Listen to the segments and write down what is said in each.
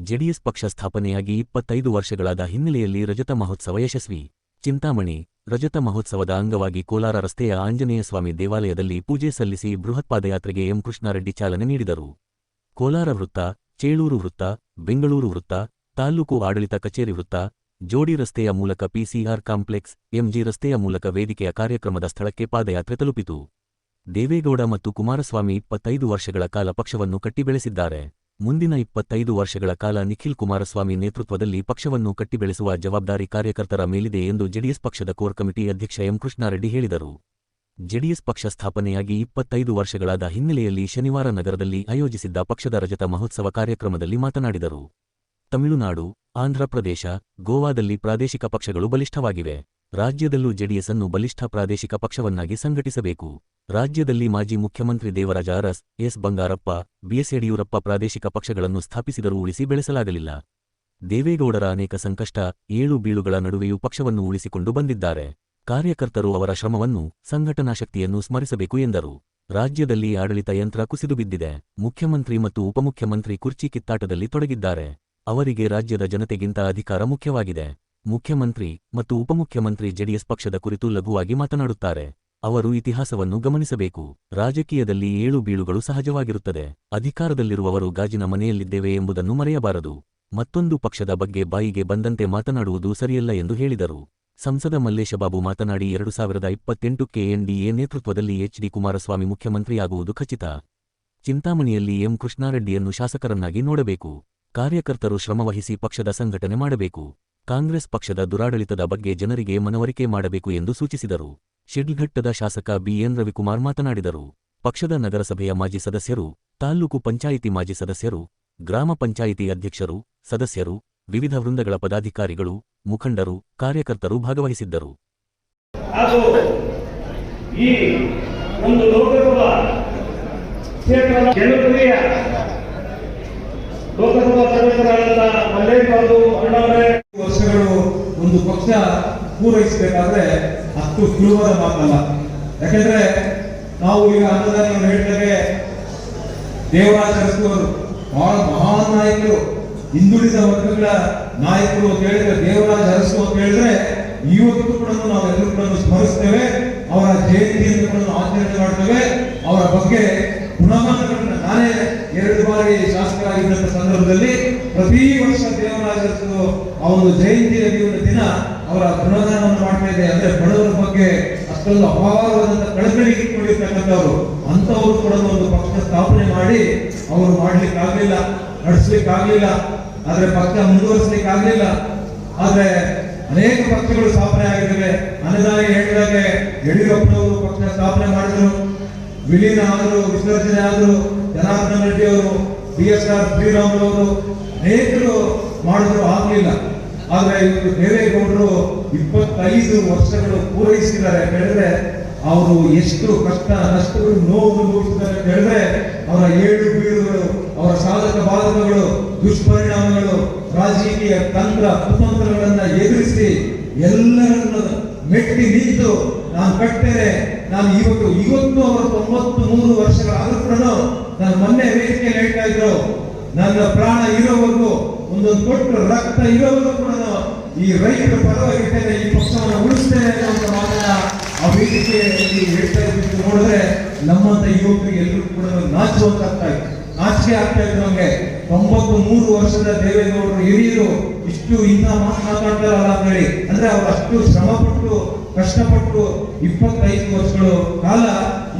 JDS ಪಕ್ಷ ಸ್ಥಾಪನೆಯಾಗಿ 25 ವರ್ಷಗಳಾದ ಹಿನ್ನೆಲೆಯಲ್ಲಿ ರಜತ ಮಹೋತ್ಸವ ಯಶಸ್ವಿ. ಚಿಂತಾಮಣಿ ರಜತ ಮಹೋತ್ಸವದ ಅಂಗವಾಗಿ ಕೋಲಾರ ರಸ್ತೆಯ ಆಂಜನೇಯಸ್ವಾಮಿ ದೇವಾಲಯದಲ್ಲಿ ಪೂಜೆ ಸಲ್ಲಿಸಿ ಬೃಹತ್ ಪಾದಯಾತ್ರೆಗೆ ಎಂ ಕೃಷ್ಣಾರೆಡ್ಡಿ ಚಾಲನೆ ನೀಡಿದರು. ಕೋಲಾರ ವೃತ್ತ, ಚೇಳೂರು ವೃತ್ತ, ಬೆಂಗಳೂರು ವೃತ್ತ, ತಾಲ್ಲೂಕು ಆಡಳಿತ ಕಚೇರಿ ವೃತ್ತ, ಜೋಡಿ ರಸ್ತೆಯ ಮೂಲಕ ಪಿಸಿಆರ್ ಕಾಂಪ್ಲೆಕ್ಸ್, ಎಂಜಿ ರಸ್ತೆಯ ಮೂಲಕ ವೇದಿಕೆಯ ಕಾರ್ಯಕ್ರಮದ ಸ್ಥಳಕ್ಕೆ ಪಾದಯಾತ್ರೆ ತಲುಪಿತು. ದೇವೇಗೌಡ ಮತ್ತು ಕುಮಾರಸ್ವಾಮಿ 25 ವರ್ಷಗಳ ಕಾಲ ಪಕ್ಷವನ್ನು ಕಟ್ಟಿ ಬೆಳೆಸಿದ್ದಾರೆ. ಮುಂದಿನ 25 ವರ್ಷಗಳ ಕಾಲ ನಿಖಿಲ್ ಕುಮಾರಸ್ವಾಮಿ ನೇತೃತ್ವದಲ್ಲಿ ಪಕ್ಷವನ್ನು ಕಟ್ಟಿ ಬೆಳೆಸುವ ಜವಾಬ್ದಾರಿ ಕಾರ್ಯಕರ್ತರ ಮೇಲಿದೆ ಎಂದು ಜೆಡಿಎಸ್ ಪಕ್ಷದ ಕೋರ್ ಕಮಿಟಿ ಅಧ್ಯಕ್ಷ ಎಂ ಕೃಷ್ಣಾರೆಡ್ಡಿ ಹೇಳಿದರು. ಜೆಡಿಎಸ್ ಪಕ್ಷ ಸ್ಥಾಪನೆಯಾಗಿ 25 ವರ್ಷಗಳಾದ ಹಿನ್ನೆಲೆಯಲ್ಲಿ ಶನಿವಾರ ನಗರದಲ್ಲಿ ಆಯೋಜಿಸಿದ್ದ ಪಕ್ಷದ ರಜತ ಮಹೋತ್ಸವ ಕಾರ್ಯಕ್ರಮದಲ್ಲಿ ಮಾತನಾಡಿದರು. ತಮಿಳುನಾಡು, ಆಂಧ್ರಪ್ರದೇಶ, ಗೋವಾದಲ್ಲಿ ಪ್ರಾದೇಶಿಕ ಪಕ್ಷಗಳು ಬಲಿಷ್ಠವಾಗಿವೆ. ರಾಜ್ಯದಲ್ಲೂ ಜೆಡಿಎಸ್ ಅನ್ನು ಬಲಿಷ್ಠ ಪ್ರಾದೇಶಿಕ ಪಕ್ಷವನ್ನಾಗಿ ಸಂಘಟಿಸಬೇಕು. ರಾಜ್ಯದಲ್ಲಿ ಮಾಜಿ ಮುಖ್ಯಮಂತ್ರಿ ದೇವರಾಜ ಅರಸ್, ಎಸ್ ಬಂಗಾರಪ್ಪ, ಬಿಎಸ್ ಯಡಿಯೂರಪ್ಪ ಪ್ರಾದೇಶಿಕ ಪಕ್ಷಗಳನ್ನು ಸ್ಥಾಪಿಸಿದರೂ ಉಳಿಸಿ ಬೆಳೆಸಲಾಗಲಿಲ್ಲ. ದೇವೇಗೌಡರ ಅನೇಕ ಸಂಕಷ್ಟ, ಏಳು ಬೀಳುಗಳ ನಡುವೆಯೂ ಪಕ್ಷವನ್ನು ಉಳಿಸಿಕೊಂಡು ಬಂದಿದ್ದಾರೆ. ಕಾರ್ಯಕರ್ತರು ಅವರ ಶ್ರಮವನ್ನು, ಸಂಘಟನಾ ಶಕ್ತಿಯನ್ನು ಸ್ಮರಿಸಬೇಕು ಎಂದರು. ರಾಜ್ಯದಲ್ಲಿ ಆಡಳಿತ ಯಂತ್ರ ಕುಸಿದು ಬಿದ್ದಿದೆ. ಮುಖ್ಯಮಂತ್ರಿ ಮತ್ತು ಉಪಮುಖ್ಯಮಂತ್ರಿ ಕುರ್ಚಿ ಕಿತ್ತಾಟದಲ್ಲಿ ತೊಡಗಿದ್ದಾರೆ. ಅವರಿಗೆ ರಾಜ್ಯದ ಜನತೆಗಿಂತ ಅಧಿಕಾರ ಮುಖ್ಯವಾಗಿದೆ. ಮುಖ್ಯಮಂತ್ರಿ ಮತ್ತು ಉಪಮುಖ್ಯಮಂತ್ರಿ ಜೆಡಿಎಸ್ ಪಕ್ಷದ ಕುರಿತು ಲಘುವಾಗಿ ಮಾತನಾಡುತ್ತಾರೆ. ಅವರು ಇತಿಹಾಸವನ್ನು ಗಮನಿಸಬೇಕು. ರಾಜಕೀಯದಲ್ಲಿ ಏಳು ಬೀಳುಗಳು ಸಹಜವಾಗಿರುತ್ತದೆ. ಅಧಿಕಾರದಲ್ಲಿರುವವರು ಗಾಜಿನ ಮನೆಯಲ್ಲಿದ್ದೇವೆ ಎಂಬುದನ್ನು ಮರೆಯಬಾರದು. ಮತ್ತೊಂದು ಪಕ್ಷದ ಬಗ್ಗೆ ಬಾಯಿಗೆ ಬಂದಂತೆ ಮಾತನಾಡುವುದು ಸರಿಯಲ್ಲ ಎಂದು ಹೇಳಿದರು. ಸಂಸದ ಮಲ್ಲೇಶಬಾಬು ಮಾತನಾಡಿ 2028ಕ್ಕೆ ಎನ್ಡಿಎ ನೇತೃತ್ವದಲ್ಲಿ ಎಚ್ ಡಿ ಕುಮಾರಸ್ವಾಮಿ ಮುಖ್ಯಮಂತ್ರಿಯಾಗುವುದು ಖಚಿತ. ಚಿಂತಾಮಣಿಯಲ್ಲಿ ಎಂ ಕೃಷ್ಣಾರೆಡ್ಡಿಯನ್ನು ಶಾಸಕರನ್ನಾಗಿ ನೋಡಬೇಕು. ಕಾರ್ಯಕರ್ತರು ಶ್ರಮವಹಿಸಿ ಪಕ್ಷದ ಸಂಘಟನೆ ಮಾಡಬೇಕು. ಕಾಂಗ್ರೆಸ್ ಪಕ್ಷದ ದುರಾಡಳಿತದ ಬಗ್ಗೆ ಜನರಿಗೆ ಮನವರಿಕೆ ಮಾಡಬೇಕು ಎಂದು ಸೂಚಿಸಿದರು. ಶಿಡ್ಲಘಟ್ಟದ ಶಾಸಕ ಬಿಎನ್ ರವಿಕುಮಾರ್ ಮಾತನಾಡಿದರು. ಪಕ್ಷದ ನಗರಸಭೆಯ ಮಾಜಿ ಸದಸ್ಯರು, ತಾಲ್ಲೂಕು ಪಂಚಾಯಿತಿ ಮಾಜಿ ಸದಸ್ಯರು, ಗ್ರಾಮ ಪಂಚಾಯಿತಿ ಅಧ್ಯಕ್ಷರು, ಸದಸ್ಯರು, ವಿವಿಧ ವೃಂದಗಳ ಪದಾಧಿಕಾರಿಗಳು, ಮುಖಂಡರು, ಕಾರ್ಯಕರ್ತರು ಭಾಗವಹಿಸಿದ್ದರು. ಲೋಕಸಭಾ ಸದಸ್ಯರಾದಂತಹ ಮಲ್ಲೇಶ್ವರರು ಅಣ್ಣವರೇ, ವರ್ಷಗಳು ಒಂದು ಪಕ್ಷ ಪೂರೈಸಬೇಕಾದ್ರೆ ಅಷ್ಟು ಸುಲಭದ ಮಾತಲ್ಲ. ಯಾಕೆಂದ್ರೆ ನಾವು ಈಗ ಅನ್ನದಾನಿಯನ್ನು ಹೇಳಿದಾಗೆ ದೇವರಾಜ ಅರಸು ಅವರು ಬಹಳ ಮಹಾನ್ ನಾಯಕರು, ಹಿಂದುಳಿದ ವರ್ಗಗಳ ನಾಯಕರು ಅಂತ ಹೇಳಿದ್ರೆ ದೇವರಾಜ ಅರಸು ಅಂತ ಹೇಳಿದ್ರೆ ಇವತ್ತು ಕೂಡ ನಾವೆಲ್ಲರೂ ಕೂಡ ಸ್ಮರಿಸ್ತೇವೆ. ಅವರ ಜಯಂತಿಯನ್ನು ಕೂಡ ಆಚರಣೆ ಮಾಡ್ತೇವೆ. ಅವರ ಬಗ್ಗೆ ಗುಣಗಾನಗಳನ್ನ ನಾನೇ 2 ಬಾರಿ ಶಾಸಕರಾಗಿದ್ದಂತ ಸಂದರ್ಭದಲ್ಲಿ ಪ್ರತಿ ವರ್ಷ ದೇವರಾಜ ಅರಸು ಆ ಒಂದು ಜಯಂತಿ ದಿನ ಅವರ ಗುಣಗಾನವನ್ನು ಮಾಡ್ತಾ ಇದೆ. ಅಂದ್ರೆ ಬಡವರ ಬಗ್ಗೆ ಅಷ್ಟೊಂದು ಅಪಾರವಾದಂತ ಕಳಕಳಿ ಇಟ್ಕೊಂಡಿರ್ತಕ್ಕಂಥವ್ರು. ಅಂತವರು ಕೂಡ ಒಂದು ಪಕ್ಷ ಸ್ಥಾಪನೆ ಮಾಡಿ ಅವರು ಮಾಡ್ಲಿಕ್ಕಾಗ್ಲಿಲ್ಲ, ನಡೆಸ್ಲಿಕ್ಕಾಗ್ಲಿಲ್ಲ, ಆದ್ರೆ ಪಕ್ಷ ಮುಂದುವರಿಸಲಿಕ್ಕಾಗ್ಲಿಲ್ಲ. ಆದ್ರೆ ಅನೇಕ ಪಕ್ಷಗಳು ಸ್ಥಾಪನೆ ಆಗಿದ್ದಾವೆ. ಅನ್ನದಾನಿ ಹೇಳಿದಾಗೆ ಯಡಿಯೂರಪ್ಪನವರು ಪಕ್ಷ ಸ್ಥಾಪನೆ ಮಾಡಿದ್ರು, ವಿಲೀನ ಆದರು, ವಿಸರ್ಜನೆ ಆದರು. ಜನಾರ್ದನ ರೆಡ್ಡಿ ಅವರು, BSR ಶ್ರೀರಾಮುಲು ಅವರು ಅನೇಕರು ಮಾಡಿದ್ರು, ಆಗ್ಲಿಲ್ಲ. ಆದ್ರೆ ಇವತ್ತು ದೇವೇಗೌಡರು 25 ವರ್ಷಗಳು ಪೂರೈಸಿದ್ದಾರೆ ಅಂತ ಹೇಳಿದ್ರೆ ಅವರು ಎಷ್ಟು ಕಷ್ಟ ನಷ್ಟಗಳು ನೋವು ಅನುಭವಿಸಿದ್ದಾರೆ ಅಂತ ಹೇಳಿದ್ರೆ ಅವರ ಏಳು ಬೀಳುಗಳು, ಅವರ ಸಾಧಕ ಬಾಧಕಗಳು, ದುಷ್ಪರಿಣಾಮಗಳು, ರಾಜಕೀಯ ತಂತ್ರ ಕುತಂತ್ರಗಳನ್ನ ಎದುರಿಸಿ ಎಲ್ಲರನ್ನು ಮೆಟ್ಟಿ ನಿಂತು ನಾನು ಕಟ್ಟೇನೆ, ನಾನು ಇವತ್ತು ಅವರು 93 ವರ್ಷಗಳಾದ್ರೂ ಕೂಡ ನಾನು ಮೊನ್ನೆ ವೇದಿಕೆಯಲ್ಲಿ ಹೇಳ್ತಾ ಇದ್ರು, ನನ್ನ ಪ್ರಾಣ ಇರೋವರೆಗೂ ಒಂದೊಂದು ಕೊಟ್ಟು ರಕ್ತ ಇರೋವರೆಗೂ ಕೂಡ ಈ ರೈತರ ಪರವಾಗಿರ್ತೇನೆ, ಈ ಪಕ್ಷವನ್ನು ಉಳಿಸ್ತೇನೆ ಅನ್ನೋ ಮಾತನ್ನ ಆ ವೇದಿಕೆಯಲ್ಲಿ ಹೇಳ್ತಾ ಇದ್ದು ನೋಡಿದ್ರೆ ನಮ್ಮಂತ ಯುವಕರಿಗೆ ಎಲ್ಲರೂ ಕೂಡ ನಾಚುವಂತ ನಾಚಿಕೆ ಆಗ್ತಾ ಇದ್ರು. ನಮ್ಗೆ 93 ವರ್ಷದ ದೇವೇಗೌಡರು ಹಿರಿಯರು ಇಷ್ಟು ಇಂಥ ಮಾತನಾಡ್ತಾರಲ್ಲ ಅಂತ ಹೇಳಿ, ಅಂದ್ರೆ ಅವರು ಅಷ್ಟು ಶ್ರಮಪಟ್ಟು ಕಷ್ಟಪಟ್ಟು 25 ವರ್ಷಗಳು ಕಾಲ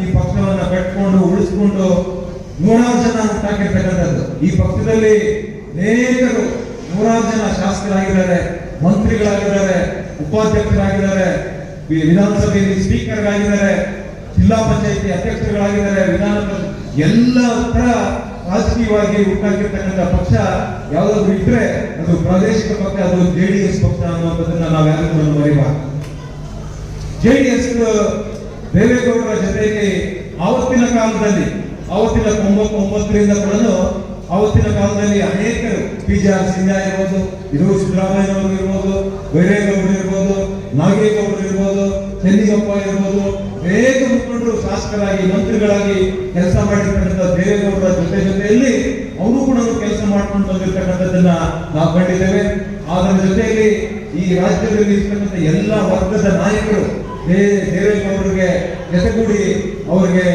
ಈ ಪಕ್ಷವನ್ನ ಕಟ್ಕೊಂಡು ಉಳಿಸ್ಕೊಂಡು 100 ಜನ ಹುಟ್ಟಾಕಿರ್ತಕ್ಕಂಥದ್ದು. ಈ ಪಕ್ಷದಲ್ಲಿ ಅನೇಕರು 100 ಜನ ಶಾಸಕರಾಗಿದ್ದಾರೆ, ಮಂತ್ರಿಗಳಾಗಿದ್ದಾರೆ, ಉಪಾಧ್ಯಕ್ಷರಾಗಿದ್ದಾರೆ, ವಿಧಾನಸಭೆಯಲ್ಲಿ ಸ್ಪೀಕರ್ಗಳಾಗಿದ್ದಾರೆ, ಜಿಲ್ಲಾ ಪಂಚಾಯಿತಿ ಅಧ್ಯಕ್ಷರುಗಳಾಗಿದ್ದಾರೆ, ವಿಧಾನ ಎಲ್ಲ ತರ ರಾಜಕೀಯವಾಗಿ ಹುಟ್ಟಾಕಿರ್ತಕ್ಕಂಥ ಪಕ್ಷ ಯಾವುದಾದ್ರು ಇದ್ರೆ ಅದು ಪ್ರಾದೇಶಿಕ ಪಕ್ಷ, ಅದು JDS ಪಕ್ಷ ಅನ್ನುವಂಥದ್ದನ್ನ ನಾವ್ಯಾರು ಕೂಡ ಮರೆಯಬಾರದು. JDS ದೇವೇಗೌಡರ ಜೊತೆಗೆ ಆವತ್ತಿನ ಕಾಲದಲ್ಲಿ 99ರಿಂದ ಕೂಡ ಆವತ್ತಿನ ಕಾಲದಲ್ಲಿ ಅನೇಕರು PGR ಸಿಂಧ್ಯಾ ಇರ್ಬೋದು, ಸಿದ್ದರಾಮಯ್ಯನವರು ಇರ್ಬೋದು, ಬೈರೇಗೌಡರು ಇರ್ಬೋದು, ನಾಗೇಗೌಡರು ಇರ್ಬೋದು, ಚೆನ್ನಿಗಪ್ಪ ಇರ್ಬೋದು, ಅನೇಕ ಮುಖಂಡರು ಶಾಸಕರಾಗಿ ಮಂತ್ರಿಗಳಾಗಿ ಕೆಲಸ ಮಾಡಿರ್ತಕ್ಕಂಥ ದೇವೇಗೌಡರ ಜೊತೆಯಲ್ಲಿ ಅವರು ಕೂಡ ಕೆಲಸ ಮಾಡ್ಕೊಂಡು ಬಂದಿರತಕ್ಕಂಥದ್ದನ್ನ ನಾವು ಕಂಡಿದ್ದೇವೆ. ಅದರ ಜೊತೆಯಲ್ಲಿ ಈ ರಾಜ್ಯದಲ್ಲಿ ಇರ್ತಕ್ಕಂಥ ಎಲ್ಲ ವರ್ಗದ ನಾಯಕರು ದೇವೇಗೌಡರಿಗೆ ಜೊತೆಗೂಡಿ ಅವರಿಗೆ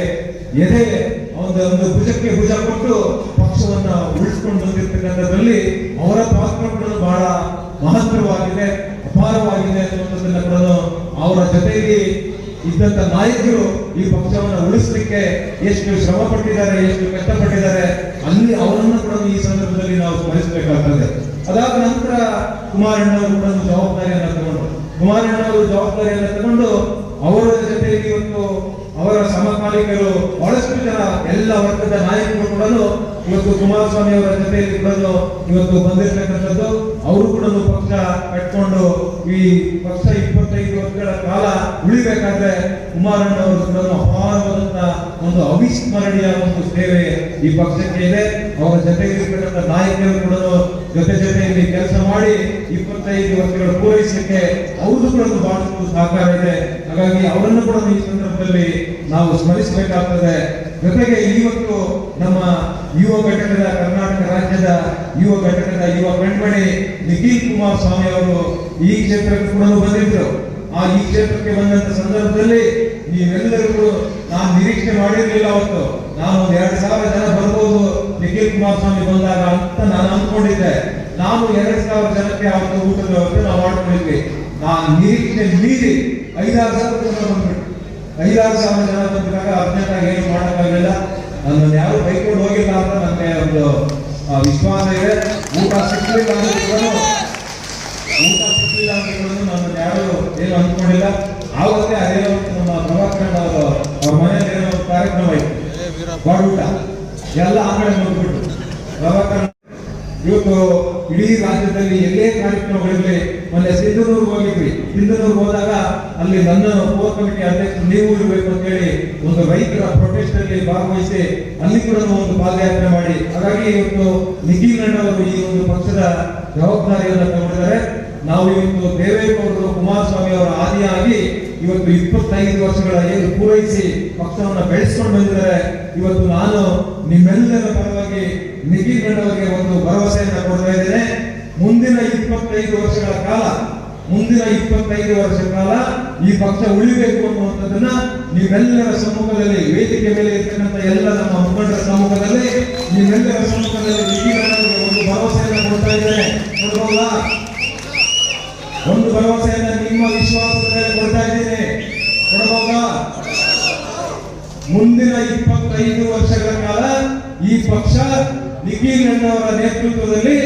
ಒಂದು ಭುಜಕ್ಕೆ ಭುಜ ಕೊಟ್ಟು ಪಕ್ಷವನ್ನ ಉಳಿಸ್ಕೊಂಡು ಬಂದಿರ್ತಕ್ಕಂಥದ್ರಲ್ಲಿ ಅವರ ಪಾತ್ರ ಕೂಡ ಬಹಳ ಮಹತ್ತರವಾಗಿದೆ, ಅಪಾರವಾಗಿದೆ ಅನ್ನುವಂಥದ್ದನ್ನ ಕೂಡ ಅವರ ಜೊತೆಯಲ್ಲಿ ಇದ್ದಂತ ನಾಯಕರು ಈ ಪಕ್ಷವನ್ನು ಉಳಿಸಲಿಕ್ಕೆ ಎಷ್ಟು ಶ್ರಮ ಪಟ್ಟಿದ್ದಾರೆ, ಎಷ್ಟು ಕಷ್ಟಪಟ್ಟಿದ್ದಾರೆ, ಅಲ್ಲಿ ಅವರನ್ನು ಕೂಡ ಈ ಸಂದರ್ಭದಲ್ಲಿ ನಾವು ಸ್ಮರಿಸಬೇಕಾಗ್ತದೆ. ಅದಾದ ನಂತರ ಕುಮಾರಣ್ಣವರು ಕೂಡ ಕುಮಾರಣ್ಣವರು ಜವಾಬ್ದಾರಿಯನ್ನು ತಗೊಂಡು ಅವರ ಜೊತೆಯಲ್ಲಿ ಇವತ್ತು ಅವರ ಸಮಕಾಲಿಕರು ಬಹಳಷ್ಟು ಜನ ಎಲ್ಲ ವರ್ಗದ ನಾಯಕರು ಕೂಡ ಇವತ್ತು ಕುಮಾರಸ್ವಾಮಿ ಅವರ ಜೊತೆಯಲ್ಲಿ ಕೂಡ ಇವತ್ತು ಬಂದಿರತಕ್ಕಂಥದ್ದು. ಅವರು ಕೂಡ ಪಕ್ಷ ಕಟ್ಕೊಂಡು ಈ ಪಕ್ಷ 25 ವರ್ಷಗಳ ಕಾಲ ಉಳಿಬೇಕಾದ್ರೆ ಕುಮಾರಣ್ಣ ಅವರು ಕೂಡ ಅಪಾರವಾದಂತ ಒಂದು ಅವಿಸ್ಮರಣೀಯ ಒಂದು ಸೇವೆ ಈ ಪಕ್ಷಕ್ಕೆ ಇದೆ. ಅವರ ಜೊತೆಗಿರ್ತಕ್ಕಂಥ ನಾಯಕರು ಕೂಡ ಜೊತೆಯಲ್ಲಿ ಕೆಲಸ ಮಾಡಿ 25 ವರ್ಷಗಳು ಪೂರೈಸಲಿಕ್ಕೆ ಅವ್ರದ್ದು ಕೂಡ ಬಹಳಷ್ಟು ಸಹಕಾರ ಇದೆ. ಹಾಗಾಗಿ ಅವರನ್ನು ಕೂಡ ಈ ಸಂದರ್ಭದಲ್ಲಿ ನಾವು ಸ್ಮರಿಸಬೇಕಾಗ್ತದೆ. ಜೊತೆಗೆ ಇವತ್ತು ನಮ್ಮ ಯುವ ಘಟಕದ ಕರ್ನಾಟಕ ರಾಜ್ಯದ ಯುವ ಘಟಕದ ಯುವ ಕಣ್ಮಣಿ ನಿಖಿಲ್ ಕುಮಾರಸ್ವಾಮಿ ಅವರು ಈ ಕ್ಷೇತ್ರಕ್ಕೆ ಕೂಡ ಬಂದಿದ್ರು. ಈ ಕ್ಷೇತ್ರಕ್ಕೆ ಬಂದಂತ ಸಂದರ್ಭದಲ್ಲಿ ನೀವೆಲ್ಲರಿಗೂ ನಾನು ನಿರೀಕ್ಷೆ ಮಾಡಿರ್ಲಿಲ್ಲ. ಅವತ್ತು ನಾನು 2,000 ಜನ ಬರ್ಬೋದು ನಿಖಿಲ್ ಕುಮಾರಸ್ವಾಮಿ ಬಂದಾಗ ಅಂತ ನಾನು ಅಂದ್ಕೊಂಡಿದ್ದೆ. ನಾನು 2,000 ಜನಕ್ಕೆ ಅವತ್ತು ಊಟದ ವ್ಯವಸ್ಥೆ ನಾವು ಮಾಡ್ಕೊಂಡಿದ್ವಿ. ನಾನು ನಿರೀಕ್ಷೆ ಮೀರಿ 5,000 ಜನ ಬಂದ್ಬಿಟ್ಟು 5,000 ಜನ ಬಂದಾಗ ಅರ್ಜೆಂಟಾಗಿ ಏನು ಮಾಡೋಕ್ಕಾಗಲಿಲ್ಲ. ನನ್ನನ್ನು ಯಾರು ಬೈಕೊಂಡು ಹೋಗಿಲ್ಲ ಅಂತ ನನಗೆ ಒಂದು ವಿಶ್ವಾಸ ಇದೆ. ಊಟ ಸಿಕ್ಕಲಿಲ್ಲ ಅಂದ್ರೆ ನನ್ನನ್ನು ಯಾರು ಏನು ಅಂದ್ಕೊಂಡಿಲ್ಲ. ಆವತ್ತೇ ಅದೇ ನಮ್ಮ ಪ್ರಭಾಕರ್ ಅವ್ರ ಮನೆಯಲ್ಲಿ ಏನೋ ಒಂದು ಕಾರ್ಯಕ್ರಮ ಇತ್ತು, ಬಾಡೂಟ ಎಲ್ಲ ಆ ಕಡೆ ನೋಡ್ಬಿಟ್ಟು ಪ್ರಭಾಕರ್ ಇವತ್ತು ಇಡೀ ರಾಜ್ಯದಲ್ಲಿ ಎಲ್ಲೇ ಕಾರ್ಯಕ್ರಮಗಳಿರಲಿ. ಮೊನ್ನೆ ಸಿಂಧನೂರ್ಗೆ ಹೋಗಿದ್ವಿ. ಸಿಂಧನೂರ್ಗೆ ಹೋದಾಗ ಅಲ್ಲಿ ನನ್ನ ಕೋರ್ ಕಮಿಟಿ ಅಧ್ಯಕ್ಷರು ನೀವು ಇರಬೇಕು ಅಂತ ಹೇಳಿ ಒಂದು ರೈತರ ಪ್ರೊಟೆಸ್ಟ್ ಅಲ್ಲಿ ಭಾಗವಹಿಸಿ ಅಲ್ಲಿ ಕೂಡ ಒಂದು ಪಾದಯಾತ್ರೆ ಮಾಡಿ, ಹಾಗಾಗಿ ಇವತ್ತು ನಿಖಿಲ್ ಅಣ್ಣವರು ಈ ಒಂದು ಪಕ್ಷದ ಜವಾಬ್ದಾರಿಯನ್ನು ತಗೊಂಡಿದ್ದಾರೆ. ನಾವು ಇವತ್ತು ದೇವೇಗೌಡರು ಕುಮಾರಸ್ವಾಮಿ ಅವರ ಆದಿಯಾಗಿ ಇವತ್ತು 25 ವರ್ಷಗಳ ಏನು ಪೂರೈಸಿ ಪಕ್ಷವನ್ನು ಬೆಳೆಸ್ಕೊಂಡು ಬಂದಿದ್ದಾರೆ. ಇವತ್ತು ನಾನು ನಿಮ್ಮೆಲ್ಲರ ಪರವಾಗಿ ನಿಖಿಲ್ ಅಣ್ಣವರಿಗೆ ಒಂದು ಭರವಸೆಯನ್ನು ಕೊಡ್ತಾ ಇದ್ದೇನೆ. ಮುಂದಿನ 25 ವರ್ಷಗಳ ಕಾಲ ಈ ಪಕ್ಷ ಉಳಿಬೇಕು ಅನ್ನುವಂಥದ್ದನ್ನ ನೀವೆಲ್ಲರ ಸಮ್ಮುಖದಲ್ಲಿ, ವೇದಿಕೆ ಮೇಲೆ ಇರ್ತಕ್ಕಂಥ ಎಲ್ಲ ನಮ್ಮ ಮುಖಂಡರ ಸಮ್ಮುಖದಲ್ಲಿ, ನೀವೆಲ್ಲರ ಸಮ್ಮುಖದಲ್ಲಿ ನಿಖಿಲ್ ಅಣ್ಣವರಿಗೆ ಒಂದು ಭರವಸೆಯನ್ನು ಕೊಡ್ತಾ ಇದ್ದೇನೆ. ಕೊಡ್ಬೋದಾ? ಒಂದು ಭರವಸೆಯನ್ನು ನಿಮ್ಮ ವಿಶ್ವಾಸದ ಮೇಲೆ ಕೊಡ್ತಾ ಇದ್ದೀನಿ. ಕೊಡಬಹುದಾ? ಮುಂದಿನ 25 ವರ್ಷಗಳ ಕಾಲ ಈ ಪಕ್ಷ ನಿಖಿಲ್ ಅಣ್ಣವರ ನೇತೃತ್ವದಲ್ಲಿ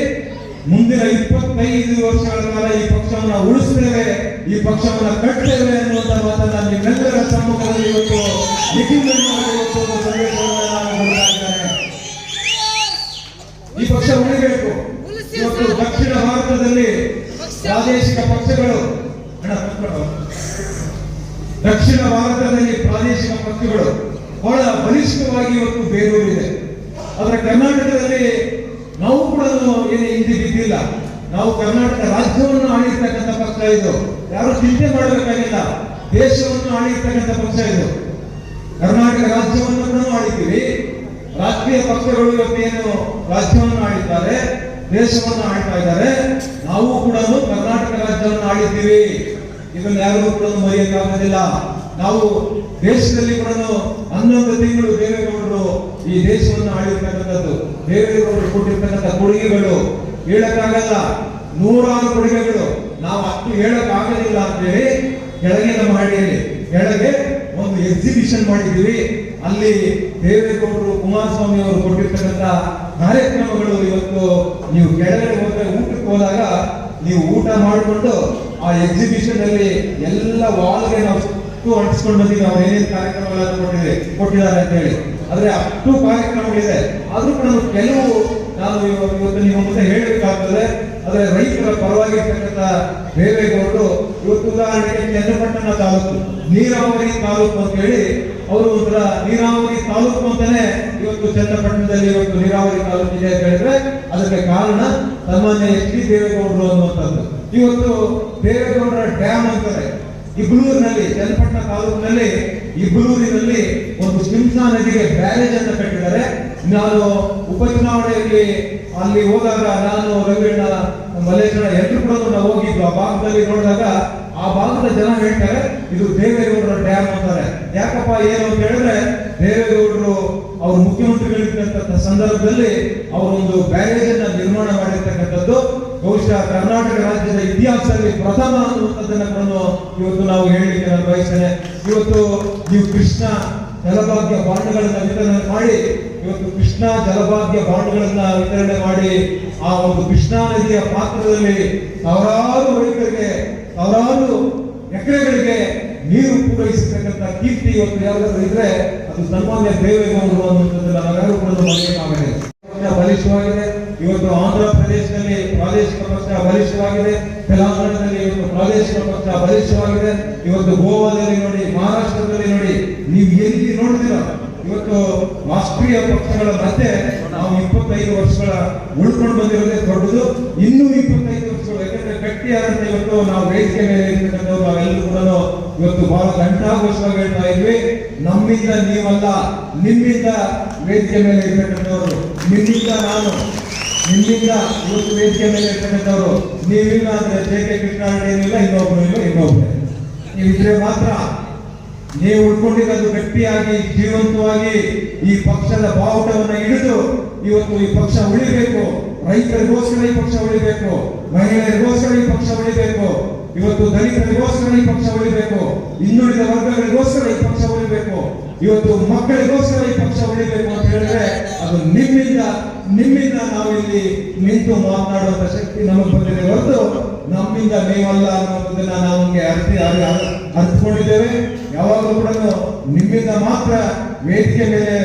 ಮುಂದಿನ 25 ವರ್ಷಗಳ ಕಾಲ ಈ ಪಕ್ಷವನ್ನು ಉಳಿಸ್ತೇವೆ, ಈ ಪಕ್ಷವನ್ನು ಕಟ್ಟುತ್ತೇವೆ ಅನ್ನುವಂಥ ಮಾತನ್ನ ನಿಮ್ಮೆಲ್ಲರ ಸಮ್ಮುಖದಲ್ಲಿ ಇವತ್ತು ನಿಖಿಲ್ ಅಣ್ಣವರಿಗೆ ಇವತ್ತು ಸಂದೇಶವನ್ನು ನಾನು ಕೊಡ್ತಾ ಇದ್ದೇನೆ. ಈ ಪಕ್ಷ ಉಳಿಬೇಕು. ಇವತ್ತು ದಕ್ಷಿಣ ಭಾರತದಲ್ಲಿ ಪ್ರಾದೇಶಿಕ ಪಕ್ಷಗಳು ಬಹಳ ಬಲಿಷ್ಠವಾಗಿ ಇವತ್ತು ಬೇರೂರಿದೆ. ಆದ್ರೆ ಕರ್ನಾಟಕದಲ್ಲಿ ನಾವು ಕೂಡ ಏನು ಹಿಂದೆ ಬಿದ್ದಿಲ್ಲ. ನಾವು ಕರ್ನಾಟಕ ರಾಜ್ಯವನ್ನು ಆಳಿರ್ತಕ್ಕಂಥ ಪಕ್ಷ ಇದು. ಯಾರು ಚಿಂತೆ ಮಾಡಬೇಕಾಗಿಲ್ಲ. ದೇಶವನ್ನು ಆಳಿರ್ತಕ್ಕಂಥ ಪಕ್ಷ ಇದು. ಕರ್ನಾಟಕ ರಾಜ್ಯವನ್ನು ಕೂಡ ಆಳಿದ್ದೀವಿ. ರಾಷ್ಟ್ರೀಯ ಪಕ್ಷಗಳು ಇವತ್ತೇನು ರಾಜ್ಯವನ್ನು ಆಳಿದ್ದಾರೆ, ದೇಶವನ್ನು ಆಳ್ತಾ ಇದ್ದಾರೆ. ನಾವು ಕೂಡ ಕರ್ನಾಟಕ ರಾಜ್ಯವನ್ನು ಆಳಿದ್ದೀವಿ. ಇದನ್ನು ಯಾರಿಗೂ ಕೂಡ ಮರೆಯಕ್ಕಾಗೋದಿಲ್ಲ. ನಾವು ದೇಶದಲ್ಲಿ ಕೂಡ 11 ತಿಂಗಳು ದೇವೇಗೌಡರು ಈ ದೇಶವನ್ನು ಆಳಿರ್ತಕ್ಕಂಥದ್ದು. ದೇವೇಗೌಡರು ಕೊಟ್ಟಿರ್ತಕ್ಕಂಥ ಕೊಡುಗೆಗಳು ಹೇಳಕ್ಕಾಗಲ್ಲ. 100 ಕೊಡುಗೆಗಳು. ನಾವು ಅಷ್ಟು ಹೇಳಕ್ಕಾಗೋದಿಲ್ಲ ಅಂತೇಳಿ ಕೆಳಗಿನ ಮಹಡಿಯಲ್ಲಿ ಕೆಳಗೆ ಒಂದು ಎಕ್ಸಿಬಿಷನ್ ಮಾಡಿದ್ದೀವಿ. ಅಲ್ಲಿ ದೇವೇಗೌಡರು ಕುಮಾರಸ್ವಾಮಿ ಅವರು ಕೊಟ್ಟಿರ್ತಕ್ಕಂಥ ಕಾರ್ಯಕ್ರಮಗಳು ಇವತ್ತು ನೀವು ಕೆಳಗಡೆ ಹೋದ್ರೆ ಊಟಕ್ಕೆ ಹೋದಾಗ ನೀವು ಊಟ ಮಾಡಿಕೊಂಡು ಆ ಎಕ್ಸಿಬಿಷನ್ ಅಲ್ಲಿ ಎಲ್ಲ ವಾಲ್ಗೆ ನಾವು ಅಂಟಿಸ್ಕೊಂಡು ಬಂದಿದ್ದೀವಿ. ಅವ್ರು ಏನೇನು ಕಾರ್ಯಕ್ರಮಗಳನ್ನು ಕೊಟ್ಟಿದ್ದಾರೆ ಅಂತ ಹೇಳಿ. ಆದ್ರೆ ಅಷ್ಟು ಕಾರ್ಯಕ್ರಮಗಳಿದೆ. ಆದ್ರೂ ಕೂಡ ಕೆಲವು ನಾನು ಇವತ್ತು ನಿಮ್ಮ ಮುಂದೆ ಹೇಳಬೇಕಾಗ್ತದೆ. ಆದ್ರೆ ರೈತರ ಪರವಾಗಿರ್ತಕ್ಕಂಥ ದೇವೇಗೌಡರು ಇವತ್ತು ಉದಾಹರಣೆಗೆ ಚನ್ನಪಟ್ಟಣ ತಾಲೂಕು ನೀರಾವರಿ ತಾಲೂಕು ಅಂತ ಹೇಳಿ ಅವರು ಒಂಥರ ನೀರಾವರಿ ತಾಲೂಕು ಅಂತಾನೆ ಇವತ್ತು ಚನ್ನಪಟ್ಟಣದಲ್ಲಿ ಇವತ್ತು ನೀರಾವರಿ ತಾಲೂಕು ಇದೆ ಅಂತ ಹೇಳಿದ್ರೆ ಅದಕ್ಕೆ ಕಾರಣ ಸಾಮಾನ್ಯ ಎಚ್ ಡಿ ದೇವೇಗೌಡರು ಅನ್ನುವಂಥದ್ದು. ಇವತ್ತು ದೇವೇಗೌಡರ ಡ್ಯಾಮ್ ಅಂತಾರೆ ಇಬ್ಲೂರಿನಲ್ಲಿ, ಚನ್ನಪಟ್ಟಣ ತಾಲೂಕಿನಲ್ಲಿ ಇಬ್ಲೂರಿನಲ್ಲಿ ಒಂದು ಸಿಂಸಾ ನದಿಗೆ ಬ್ಯಾರೇಜ್ ಅಂತ ಕಟ್ಟಿದ್ದಾರೆ. ನಾನು ಉಪಚುನಾವಣೆಯಲ್ಲಿ ಅಲ್ಲಿ ಹೋದಾಗ ನಾನು ರವಿಯಣ್ಣ ಮಲ್ಲೇಶ್ವರ ಎಲ್ಲರೂ ಕೂಡ ನಾವು ಹೋಗಿದ್ವು. ಆ ಭಾಗದಲ್ಲಿ ನೋಡಿದಾಗ ಆ ಭಾಗದ ಜನ ಹೇಳ್ತಾರೆ ಇದು ದೇವೇಗೌಡರ ಡ್ಯಾಮ್ ಅಂತಾರೆ. ಯಾಕಪ್ಪ ಏನು ಅಂತ ಹೇಳಿದ್ರೆ ದೇವೇಗೌಡರು ಅವರು ಮುಖ್ಯಮಂತ್ರಿಗಳಿದ್ದಂತ ಸಂದರ್ಭದಲ್ಲಿ ಅವರೊಂದು ಬ್ಯಾರೇಜ್ ಅನ್ನ ನಿರ್ಮಾಣ ಮಾಡಿರ್ತಕ್ಕಂಥದ್ದು ಬಹುಶಃ ಕರ್ನಾಟಕ ರಾಜ್ಯದ ಇತಿಹಾಸದಲ್ಲಿ ಪ್ರಥಮ ಅನ್ನುವಂಥದ್ದನ್ನು ಇವತ್ತು ನಾವು ಹೇಳಲಿಕ್ಕೆ ನಾನು ಬಯಸ್ತೇನೆ. ಇವತ್ತು ನೀವು ಕೃಷ್ಣ ಜಲಭಾಗ್ಯ ಬಾಂಡ್ಗಳನ್ನ ವಿತರಣೆ ಮಾಡಿ, ಇವತ್ತು ಕೃಷ್ಣ ಜಲಭಾಗ್ಯ ಬಾಂಡ್ಗಳನ್ನ ವಿತರಣೆ ಮಾಡಿ ಆ ಒಂದು ಕೃಷ್ಣಾ ನದಿಯ ಪಾತ್ರದಲ್ಲಿ ಸಾವಿರಾರು ರೈತರಿಗೆ ಸಾವಿರಾರು ಎಕರೆಗಳಿಗೆ ನೀರು ಪೂರೈಸತಕ್ಕಂಥ ಕೀರ್ತಿ ಇವತ್ತು ಯಾರಾದ್ರೂ ಇದ್ರೆ ಅದು ಸನ್ಮಾನ್ಯ ದೇವೇಗೌಡರು ಅನ್ನುವಂಥದ್ದನ್ನ ನಾವೆಲ್ಲರೂ ಕೂಡ ಮರೆಯಲಾಗದೆ. ಬಲಿಷ್ಠವಾಗಿದೆ. ಇವತ್ತು ಆಂಧ್ರ ಪ್ರದೇಶದಲ್ಲಿ ಪ್ರಾದೇಶಿಕ ಪಕ್ಷ ಬಲಿಷ್ಠವಾಗಿದೆ, ತೆಲಂಗಾಣದಲ್ಲಿ ಇವತ್ತು ಪ್ರಾದೇಶಿಕ ಪಕ್ಷ ಬಲಿಷ್ಠವಾಗಿದೆ, ಇವತ್ತು ಗೋವಾದಲ್ಲಿ ನೋಡಿ, ಮಹಾರಾಷ್ಟ್ರದಲ್ಲಿ ನೋಡಿ, ನೀವು ಎಲ್ಲಿ ನೋಡ್ತೀರಾ ಇವತ್ತು ರಾಷ್ಟ್ರೀಯ ಪಕ್ಷಗಳ ಮಧ್ಯೆ ನಾವು 25 ವರ್ಷಗಳ ಉಳ್ಕೊಂಡು ಬಂದಿರೋದೇ ದೊಡ್ಡದು. ಇನ್ನೂ 25 ವರ್ಷಗಳು, ಯಾಕಂದ್ರೆ ಗಟ್ಟಿಯಾದಂತ ಇವತ್ತು ನಾವು ವೇದಿಕೆ ಮೇಲೆ ಇರ್ತಕ್ಕಂಥವ್ರು ನಾವೆಲ್ಲರೂ ಕೂಡ ಇವತ್ತು ಬಹಳ ಘಂಟಾಘೋಷವಾಗಿ ಹೇಳ್ತಾ ಇದ್ವಿ, ನಮ್ಮಿಂದ ನೀವಲ್ಲ, ನಿಮ್ಮಿಂದ ವೇದಿಕೆ ಮೇಲೆ ಇರ್ತಕ್ಕಂಥವ್ರು, ನಿಮ್ಮಿಂದ ನಾನು, ನಿಮ್ಮಿಂದ ಇವತ್ತು ವೇದಿಕೆ ಮೇಲೆ ಇರ್ತಕ್ಕಂಥವ್ರು. ನೀವಿಲ್ಲ ಅಂದ್ರೆ ಜೆ.ಕೆ. ಕೃಷ್ಣಾರೆಡ್ಡಿ ಏನಿಲ್ಲ, ಇನ್ನೊಬ್ರು ಇಲ್ಲ, ಇನ್ನೊಬ್ರು ನೀವಿದ್ರೆ ಮಾತ್ರ ನೀವು ಉಳ್ಕೊಂಡಿರೋದು ಗಟ್ಟಿಯಾಗಿ ಜೀವಂತವಾಗಿ ಈ ಪಕ್ಷದ ಬಾವುಟವನ್ನು ಹಿಡಿದು ಇವತ್ತು ಈ ಪಕ್ಷ ಉಳಿಬೇಕು. ರೈತರಿಗೋಸ್ಕರ ಈ ಪಕ್ಷ ಉಳಿಬೇಕು, ಮಹಿಳೆಯರಿಗೋಸ್ಕರ ಈ ಪಕ್ಷ ಉಳಿಬೇಕು, ಇವತ್ತು ದಲಿತರಿಗೋಸ್ಕರ ಈ ಪಕ್ಷ ಉಳಿಬೇಕು, ಇನ್ನುಳಿದ ವರ್ಗಗಳಿಗೋಸ್ಕರ ಈ ಪಕ್ಷ ಉಳಿಬೇಕು, ಇವತ್ತು ಮಕ್ಕಳಿಗೋಸ್ಕರ ಈ ಪಕ್ಷ ಉಳಿಬೇಕು ಅಂತ ಹೇಳಿದ್ರೆ ಅದು ನಿಮ್ಮಿಂದ ನಾವು ಇಲ್ಲಿ ನಿಂತು ಮಾತನಾಡುವಂತ ಶಕ್ತಿ ನಮಗೆ ಬಂದಿದೆ ಹೊರತು ನಮ್ಮಿಂದ ನೀವಲ್ಲ ಅನ್ನೋದನ್ನ ನಾವು ಅರ್ಥಕೊಂಡಿದ್ದೇವೆ. ಯಾವಾಗಲೂ ಕೂಡ ನಿಮ್ಮಿಂದ ಮಾತ್ರ ವೇದಿಕೆ ಮೇಲೆ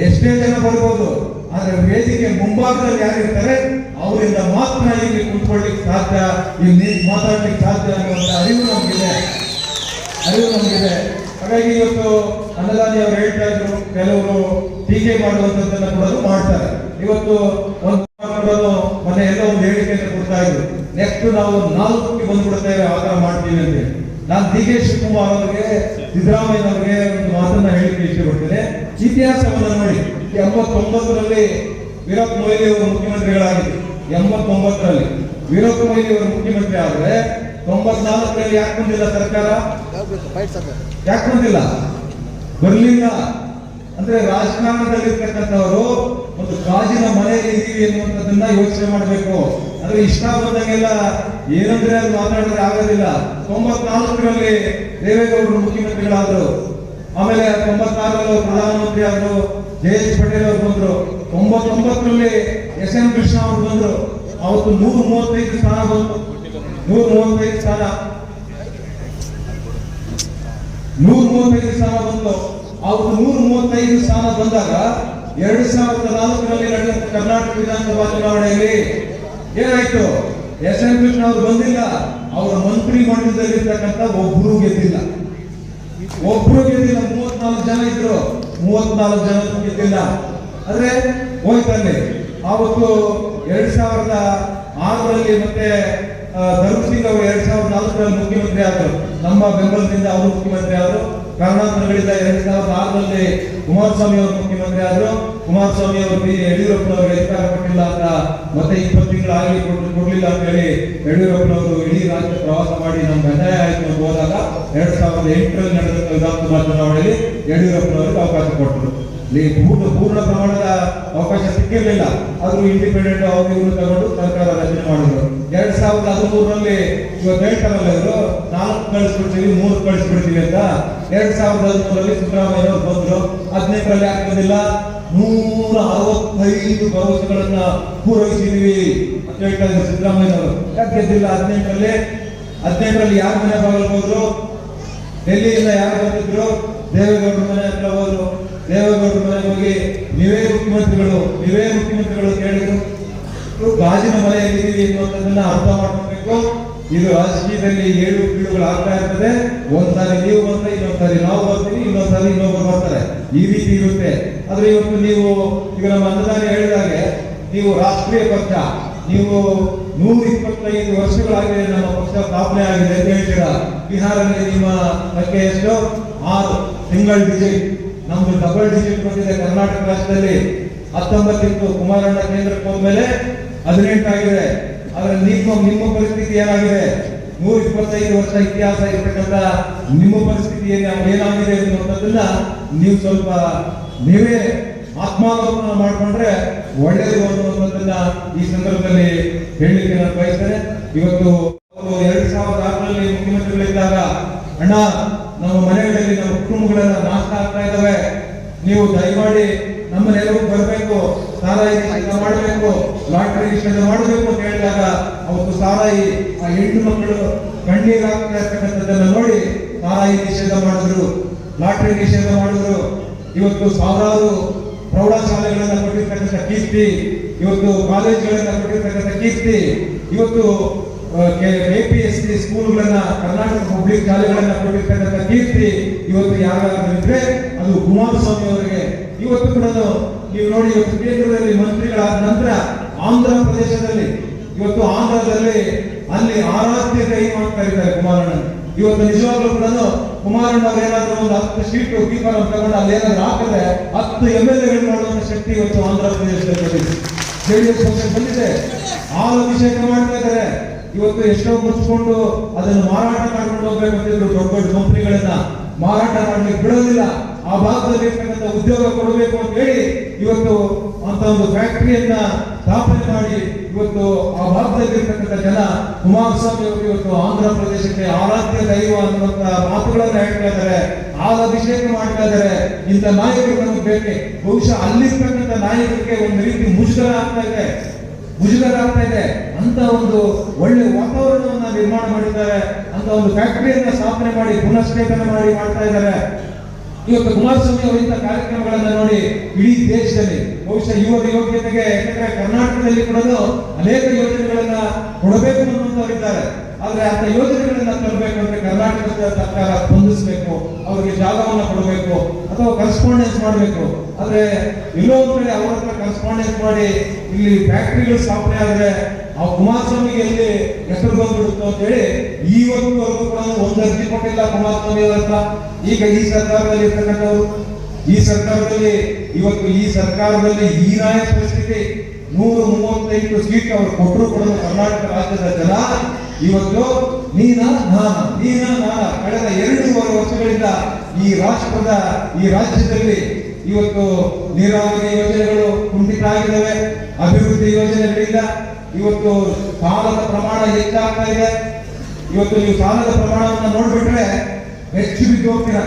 ಎಷ್ಟೇ ಜನ ಬರ್ಬೋದು, ಆದ್ರೆ ವೇದಿಕೆ ಮುಂಭಾಗದಲ್ಲಿ ಯಾರಿರ್ತಾರೆ ಅವರಿಂದ ಮಾತ್ರ ಇಲ್ಲಿ ಕುತ್ಕೊಳ್ಳಿಕ್ಕೆ ಸಾಧ್ಯ, ಇಲ್ಲಿ ಮಾತಾಡ್ಲಿಕ್ಕೆ ಸಾಧ್ಯ ಅನ್ನುವಂತ ಅರಿವು ನಮಗಿದೆ. ಹಾಗಾಗಿ ಇವತ್ತು ಅನ್ನದಾನಿ ಅವರು ಹೇಳ್ತಾ ಇದ್ರು, ಕೆಲವರು ಟೀಕೆ ಮಾಡುವಂತದ್ದನ್ನ ಕೂಡ ಮಾಡ್ತಾರೆ. ಇವತ್ತು ಒಂದು ಮೊನ್ನೆ ಎಲ್ಲ ಒಂದು ಹೇಳಿಕೆಯನ್ನು ಕೊಡ್ತಾ ಇದ್ರು, ನೆಕ್ಸ್ಟ್ ನಾವು 4ಕ್ಕೆ ಬಂದ್ಬಿಡ್ತೇವೆ, ಆ ತರ ಮಾಡ್ತೀವಿ ಅಂತ ಹೇಳಿ. ನಾನು ಡಿ.ಕೆ. ಶಿವಕುಮಾರ್ ಅವರಿಗೆ, ಸಿದ್ದರಾಮಯ್ಯ ಅವರಿಗೆ ಒಂದು ಮಾತನ್ನ ಹೇಳಿಕ್ಕೆ ಇಷ್ಟಪಡ್ತೇನೆ. ಇತಿಹಾಸವನ್ನು ನೋಡಿ, 89ರಲ್ಲಿ ವೀರಪ್ಪ ಮೊಯ್ಲಿ ಅವರು ಮುಖ್ಯಮಂತ್ರಿಗಳಾಗಿದ್ರು. 89ರಲ್ಲಿ ವೀರಪ್ಪ ಮೊಯ್ಲಿ ಅವರು ಮುಖ್ಯಮಂತ್ರಿ ಆದ್ರೆ 94ರಲ್ಲಿ ಯಾಕೆ ಬಂದಿಲ್ಲ ಸರ್ಕಾರ? ಯಾಕೆ ಬಂದಿಲ್ಲ? ಬರ್ಲಿಲ್ಲ ಅಂದ್ರೆ ರಾಜಕಾರಣದಲ್ಲಿರ್ತಕ್ಕಂಥವರು ಒಂದು ಗಾಜಿನ ಮನೆಯಲ್ಲಿ ಇದೀವಿ ಎನ್ನುವಂಥದ್ದನ್ನ ಯೋಚನೆ ಮಾಡಬೇಕು. ಅಂದ್ರೆ ಇಷ್ಟ ಬಂದಂಗೆಲ್ಲ ಏನಂದ್ರೆ ಅದು ಮಾತಾಡಿದ್ರೆ ಆಗೋದಿಲ್ಲ. 94ರಲ್ಲಿ ದೇವೇಗೌಡರು ಮುಖ್ಯಮಂತ್ರಿಗಳಾದ್ರು, ಆಮೇಲೆ 96ರಲ್ಲಿ ಪ್ರಧಾನಮಂತ್ರಿ ಆದ್ರು, ಜೆ.ಎಚ್. ಪಟೇಲ್ ಅವರು ಬಂದ್ರು, 99ರಲ್ಲಿ ಎಸ್.ಎಂ. ಕೃಷ್ಣ ಅವರು ಬಂದ್ರು. ಅವತ್ತು 135 ಸ್ಥಾನ ಬಂತು, 135 ಸ್ಥಾನ ಬಂತು. ಅವತ್ತು 135 ಸ್ಥಾನ ಬಂದಾಗ 2004ರಲ್ಲಿ ನಡೆದ ಕರ್ನಾಟಕ ವಿಧಾನಸಭಾ ಚುನಾವಣೆಯಲ್ಲಿ ಏನಾಯ್ತು? ಎಸ್.ಎಂ. ಕೃಷ್ಣ ಅವರು ಬಂದಿಲ್ಲ, ಅವರ ಮಂತ್ರಿ ಮಂಡಲದಲ್ಲಿರ್ತಕ್ಕಂಥ ಒಬ್ರು ಗೆದ್ದಿಲ್ಲ. 34 ಜನ ಇದ್ರು, 34 ಜನ ಗೆದ್ದಿಲ್ಲ. ಆದ್ರೆ ಹೋಯ್ತಲ್ಲಿ ಅವತ್ತು 2006ರಲ್ಲಿ ಮತ್ತೆ ಧರ್ಮಸಿಂಗ್ ಅವರು 2004ರಲ್ಲಿ ಮುಖ್ಯಮಂತ್ರಿ ಆದರು. ನಮ್ಮ ಬೆಂಬಲದಿಂದ ಅವರು ಮುಖ್ಯಮಂತ್ರಿ ಆದರು. ಕಾರಣಾಂತರಗಳಿಂದ 2006ರಲ್ಲಿ ಕುಮಾರಸ್ವಾಮಿ ಅವರು ಮುಖ್ಯಮಂತ್ರಿ ಆದರು. ಕುಮಾರಸ್ವಾಮಿ ಅವರು ಯಡಿಯೂರಪ್ಪನವರಿಗೆ ಅಧಿಕಾರ ಕೊಟ್ಟಿಲ್ಲ ಅಂತ ಮತ್ತೆ 20 ತಿಂಗಳು ಆಗಿ ಕೊಡ್ಲಿಲ್ಲ ಅಂತ ಹೇಳಿ ಯಡಿಯೂರಪ್ಪನವರು ಇಡೀ ರಾಜ್ಯ ಪ್ರವಾಸ ಮಾಡಿ ನಮ್ಗೆ ಅನ್ಯಾಯ ಆಯ್ತು ಅಂತ ಹೋದಾಗ 2008ರಲ್ಲಿ ನಡೆದ ವಿಧಾನಸಭಾ ಚುನಾವಣೆಯಲ್ಲಿ ಯಡಿಯೂರಪ್ಪನವರಿಗೆ ಅವಕಾಶ ಕೊಟ್ಟರು. ಪೂರ್ಣ ಪ್ರಮಾಣದ ಅವಕಾಶ ಸಿಕ್ಕಿರಲಿಲ್ಲ, ಆದ್ರೂ ಇಂಡಿಪೆಂಡೆಂಟ್ ಅವರು ಇವರು ತಗೊಂಡು ಸರ್ಕಾರ ರಚನೆ ಮಾಡಿದ್ರು. 2013ರಲ್ಲಿ ಇವತ್ತು ಹೇಳ್ತಾರಲ್ಲ ಇವರು 4 ಕಳಿಸ್ಬಿಡ್ತೀವಿ 3 ಕಳಿಸ್ಬಿಡ್ತೀವಿ ಅಂತ. 2013ರಲ್ಲಿ ಸಿದ್ದರಾಮಯ್ಯ ಅವರು ಬಂದ್ರು. 18ರಲ್ಲಿ ಯಾಕೆ ಬಂದಿಲ್ಲ? 165 ಭರವಸೆಗಳನ್ನ ಪೂರೈಸಿದೀವಿ ಅಂತ ಹೇಳ್ತಾ ಇದ್ರು ಸಿದ್ದರಾಮಯ್ಯ ಅವರು. ಯಾಕೆ ಗೆದ್ದಿಲ್ಲ? 18ರಲ್ಲಿ ಯಾರ ಮನೆ ಬಾಗಿಲು ಹೋದ್ರು? ಡೆಲ್ಲಿಯಿಂದ ಯಾರು ಬಂದಿದ್ರು? ದೇವೇಗೌಡರ ಮನೆ ಹತ್ರ ಹೋದ್ರು. ದೇವೇಗೌಡರ ಮನೆಗೆ ಹೋಗಿ ನೀವೇ ಮುಖ್ಯಮಂತ್ರಿಗಳು ಕೇಳಿದ್ರು. ಗಾಜಿನ ಮನೆಯಲ್ಲಿದ್ದೀವಿ ಎನ್ನುವಂಥದ್ದನ್ನ ಅರ್ಥ ಮಾಡ್ಕೋಬೇಕು. ಇದು ರಾಜಕೀಯದಲ್ಲಿ ಏಳು ಬೀಳುಗಳು ಆಗ್ತಾ ಇರ್ತದೆ. ಒಂದ್ಸಾರಿ ನೀವು ಬಂದ್ರೆ ಇನ್ನೊಂದ್ಸಾರಿ ನಾವು ಬರ್ತೀವಿ, ಇನ್ನೊಂದ್ಸಾರಿ ಇನ್ನೊಬ್ಬರು ಬರ್ತಾರೆ, ಈ ರೀತಿ ಇರುತ್ತೆ. ಆದ್ರೆ ಇವತ್ತು ನೀವು ಈಗ ನಮ್ಮ ಅನ್ನದಾನಿ ಹೇಳಿದಾಗೆ ನೀವು ರಾಷ್ಟ್ರೀಯ ಪಕ್ಷ, ನೀವು 125 ವರ್ಷಗಳಾಗಿದೆ ನಮ್ಮ ಪಕ್ಷ ಸ್ಥಾಪನೆ ಆಗಿದೆ ಅಂತ ಹೇಳ್ತೀರಾ. ಬಿಹಾರಲ್ಲಿ ನಿಮ್ಮ ಸಂಖ್ಯೆ ಎಷ್ಟು? 6 ಸಿಂಗಲ್ ಡಿಜಿಟ್. ನಮ್ದು ಡಬಲ್ ಡಿಜಿಟ್ ಬಂದಿದೆ ಕರ್ನಾಟಕ ರಾಜ್ಯದಲ್ಲಿ. 19 ಇತ್ತು. ಕುಮಾರಣ್ಣ ಕೇಂದ್ರಕ್ಕೆ ಹೋದ್ಮೇಲೆ 18 ಆಗಿದೆ. ಆದ್ರೆ ನಿಮ್ಮ ಪರಿಸ್ಥಿತಿ ಏನಾಗಿದೆ? 125 ವರ್ಷ ಇತಿಹಾಸ ಇರ್ತಕ್ಕಂಥ ನಿಮ್ಮ ಪರಿಸ್ಥಿತಿ ಏನಾಗಿದೆ ಅನ್ನುವಂಥದ್ದನ್ನ ನೀವು ಸ್ವಲ್ಪ ನೀವೇ ಆತ್ಮಾವಲೋಕನ ಮಾಡ್ಕೊಂಡ್ರೆ ಒಳ್ಳೆಯದು ಅನ್ನುವಂಥದ್ದನ್ನ ಈ ಸಂದರ್ಭದಲ್ಲಿ ಹೇಳಲಿಕ್ಕೆ ನಾನು ಬಯಸ್ತೇನೆ. ಇವತ್ತು 2006ರಲ್ಲಿ ಮುಖ್ಯಮಂತ್ರಿಗಳಿದ್ದಾಗ, ಅಣ್ಣ ನಮ್ಮ ಮನೆಗಳಲ್ಲಿ ನಮ್ಮ ಕುಟುಂಬಗಳೆಲ್ಲ ನಾಶ ಆಗ್ತಾ ಇದ್ದಾವೆ, ನೀವು ದಯಮಾಡಿ ನಮ್ಮ ನೆರವು ಬರಬೇಕು, ಸಾರಾಯಿ ನಿಷೇಧ ಮಾಡಬೇಕು, ಲಾಟರಿ ನಿಷೇಧ ಮಾಡಬೇಕು ಅಂತ ಹೇಳಿದಾಗ ಅವತ್ತು ಸಾರಾಯಿ ಆ ಹೆಣ್ಣು ಮಕ್ಕಳು ಕಣ್ಣೀರಾಗ್ತಾ ಇರ್ತಕ್ಕಂಥದ್ದನ್ನ ನೋಡಿ ಸಾರಾಯಿ ನಿಷೇಧ ಮಾಡಿದ್ರು, ಲಾಟರಿ ನಿಷೇಧ ಮಾಡಿದ್ರು. ಇವತ್ತು ಸಾವಿರಾರು ಪ್ರೌಢಶಾಲೆಗಳನ್ನ ಕೊಟ್ಟಿರ್ತಕ್ಕಂಥ ಕೀರ್ತಿ, ಇವತ್ತು ಕಾಲೇಜುಗಳನ್ನ ಕೊಟ್ಟಿರ್ತಕ್ಕಂಥ ಕೀರ್ತಿ, ಇವತ್ತು KPSC ಸ್ಕೂಲ್ಗಳನ್ನ, ಕರ್ನಾಟಕ ಪಬ್ಲಿಕ್ ಶಾಲೆಗಳನ್ನ ಕೊಟ್ಟಿರ್ತಕ್ಕಂಥ ಕೀರ್ತಿ ಇವತ್ತು ಯಾರಾಗಿದ್ರೆ ಅದು ಕುಮಾರಸ್ವಾಮಿ ಅವರಿಗೆ. ಇವತ್ತು ಕೂಡ ನೀವು ನೋಡಿ, ಇವತ್ತು ಕೇಂದ್ರದಲ್ಲಿ ಮಂತ್ರಿಗಳಾದ ನಂತರ ಆಂಧ್ರ ಪ್ರದೇಶದಲ್ಲಿ, ಇವತ್ತು ಆಂಧ್ರದಲ್ಲಿ ಅಲ್ಲಿ ಆರಾಧ್ಯ ದೈವ ಅಂತ ಕರೀತಾರೆ ಕುಮಾರಣ್ಣ. ಇವತ್ತು ನಿಜವಾಗ್ಲೂ ಕೂಡ ಕುಮಾರಣ್ಣ ಅವ್ರು ಏನಾದ್ರೂ ಒಂದು 10 ಸೀಟು ಕೀಪರ್ ಅಂತ ತಗೊಂಡು ಅಲ್ಲಿ ಏನಾದ್ರು ಹಾಕಿದ್ರೆ 10 MLA ಮಾಡುವಂತ ಶಕ್ತಿ ಇವತ್ತು ಆಂಧ್ರ ಪ್ರದೇಶದಲ್ಲಿ JDS ಪಕ್ಷ ಬಂದಿದೆ. ಅಭಿಷೇಕ ಮಾಡ್ತಾ ಇದ್ದಾರೆ. ಇವತ್ತು ಎಷ್ಟೋ ಮುಚ್ಚಿಕೊಂಡು ಅದನ್ನು ಮಾರಾಟ ಮಾಡ್ಕೊಂಡು ಹೋಗ್ಬೇಕು ಅಂತಿದ್ರು. ದೊಡ್ಡ ದೊಡ್ಡ ಕಂಪನಿಗಳನ್ನ ಮಾರಾಟ ಮಾಡ್ಲಿಕ್ಕೆ ಬಿಡೋದಿಲ್ಲ. ಆ ಭಾಗದಲ್ಲಿ ಇರ್ತಕ್ಕಂಥ ಉದ್ಯೋಗ ಕೊಡಬೇಕು ಅಂತ ಹೇಳಿ ಇವತ್ತು ಅಂತ ಒಂದು ಫ್ಯಾಕ್ಟರಿಯನ್ನ ಸ್ಥಾಪನೆ ಮಾಡಿ ಇವತ್ತು ಆ ಭಾಗದಲ್ಲಿ ಇರ್ತಕ್ಕಂಥ ಜನ ಕುಮಾರಸ್ವಾಮಿ ಅವರು ಇವತ್ತು ಆಂಧ್ರ ಪ್ರದೇಶಕ್ಕೆ ಆರಾಧ್ಯ ದೈವ ಅನ್ನುವಂತ ಮಾತುಗಳನ್ನ ಹೇಳ್ತಾ ಇದ್ದಾರೆ, ಅಭಿಷೇಕ ಮಾಡ್ತಾ ಇದ್ದಾರೆ. ಇಂಥ ನಾಯಕರು ನಮಗೆ ಬೇಕೆ. ಬಹುಶಃ ಅಲ್ಲಿರ್ತಕ್ಕಂಥ ನಾಯಕರಿಗೆ ಒಂದು ರೀತಿ ಮುಜುಗರ ಆಗ್ತಾ ಇದೆ. ಅಂತ ಒಂದು ಒಳ್ಳೆ ವಾತಾವರಣವನ್ನ ನಿರ್ಮಾಣ ಮಾಡಿದ್ದಾರೆ. ಅಂತ ಒಂದು ಫ್ಯಾಕ್ಟರಿಯನ್ನ ಸ್ಥಾಪನೆ ಮಾಡಿ ಪುನಶ್ಚೇತನ ಮಾಡ್ತಾ ಇದ್ದಾರೆ. ಇವತ್ತು ಕುಮಾರಸ್ವಾಮಿ ಅವರಿಂದ ಕಾರ್ಯಕ್ರಮಗಳನ್ನ ನೋಡಿ ಇಡೀ ದೇಶದಲ್ಲಿ ಬಹುಶಃ ಯುವರ ಯೋಗ್ಯತೆಗೆ, ಯಾಕಂದ್ರೆ ಕರ್ನಾಟಕದಲ್ಲಿ ಕೂಡ ಅನೇಕ ಯೋಜನೆಗಳನ್ನ ಕೊಡಬೇಕು ಅನ್ನುವಂಥವರಿದ್ದಾರೆ. ಆದ್ರೆ ಅಂತ ಯೋಜನೆಗಳನ್ನ ತರಬೇಕಂದ್ರೆ ಕರ್ನಾಟಕದ ಸರ್ಕಾರ ಸ್ಪಂದಿಸಬೇಕು, ಅವರಿಗೆ ಜಾಗವನ್ನ ಕೊಡಬೇಕು ಅಥವಾ ಕರೆಸ್ಪಾಂಡೆನ್ಸ್ ಮಾಡಬೇಕು. ಆದ್ರೆ ಎಲ್ಲೋ ಒಂದ್ ಕಡೆ ಅವರ ಹತ್ರ ಕರೆಸ್ಪಾಂಡೆನ್ಸ್ ಮಾಡಿ ಇಲ್ಲಿ ಫ್ಯಾಕ್ಟರಿಗಳು ಸ್ಥಾಪನೆ ಆದ್ರೆ ಆ ಕುಮಾರಸ್ವಾಮಿಗೆ ಎಲ್ಲಿ ಹೆಸರು ಬಂದ್ಬಿಡುತ್ತೋ ಅಂತ ಹೇಳಿ ಇವತ್ತುವರೆಗೂ ಕೂಡ ಒಂದು ಅರ್ಜಿ ಕೊಟ್ಟಿಲ್ಲ ಕುಮಾರಸ್ವಾಮಿ ಅವರ ಹತ್ರ. ಈಗ ಈ ಸರ್ಕಾರದಲ್ಲಿ ಇರ್ತಕ್ಕಂಥವ್ರು, ಈ ಸರ್ಕಾರದಲ್ಲಿ ಇವತ್ತು ಈ ಸರ್ಕಾರದಲ್ಲಿ ಹೀನಾಯ ಪರಿಸ್ಥಿತಿ. 135 ಸೀಟ್ ಅವರು ಕೊಟ್ಟರು ಕೂಡ ಕರ್ನಾಟಕ ರಾಜ್ಯದ ಜನ ಇವತ್ತು ನೀನಾ ನಾನ ಕಳೆದ 2.5 ವರ್ಷಗಳಿಂದ ಈ ರಾಜ್ಯದಲ್ಲಿ ಇವತ್ತು ನೀರಾವರಿ ಯೋಜನೆಗಳು ಕುಂಠಿತ ಆಗಿದ್ದಾವೆ. ಅಭಿವೃದ್ಧಿ ಯೋಜನೆಗಳಿಂದ ಇವತ್ತು ಸಾಲದ ಪ್ರಮಾಣ ಹೆಚ್ಚಾಗ್ತಾ ಇದೆ. ಇವತ್ತು ನೀವು ಸಾಲದ ಪ್ರಮಾಣವನ್ನು ನೋಡ್ಬಿಟ್ರೆ ಹೆಚ್ಚು ಬಿದ್ದು ಹೋಗ್ತೀರಾ.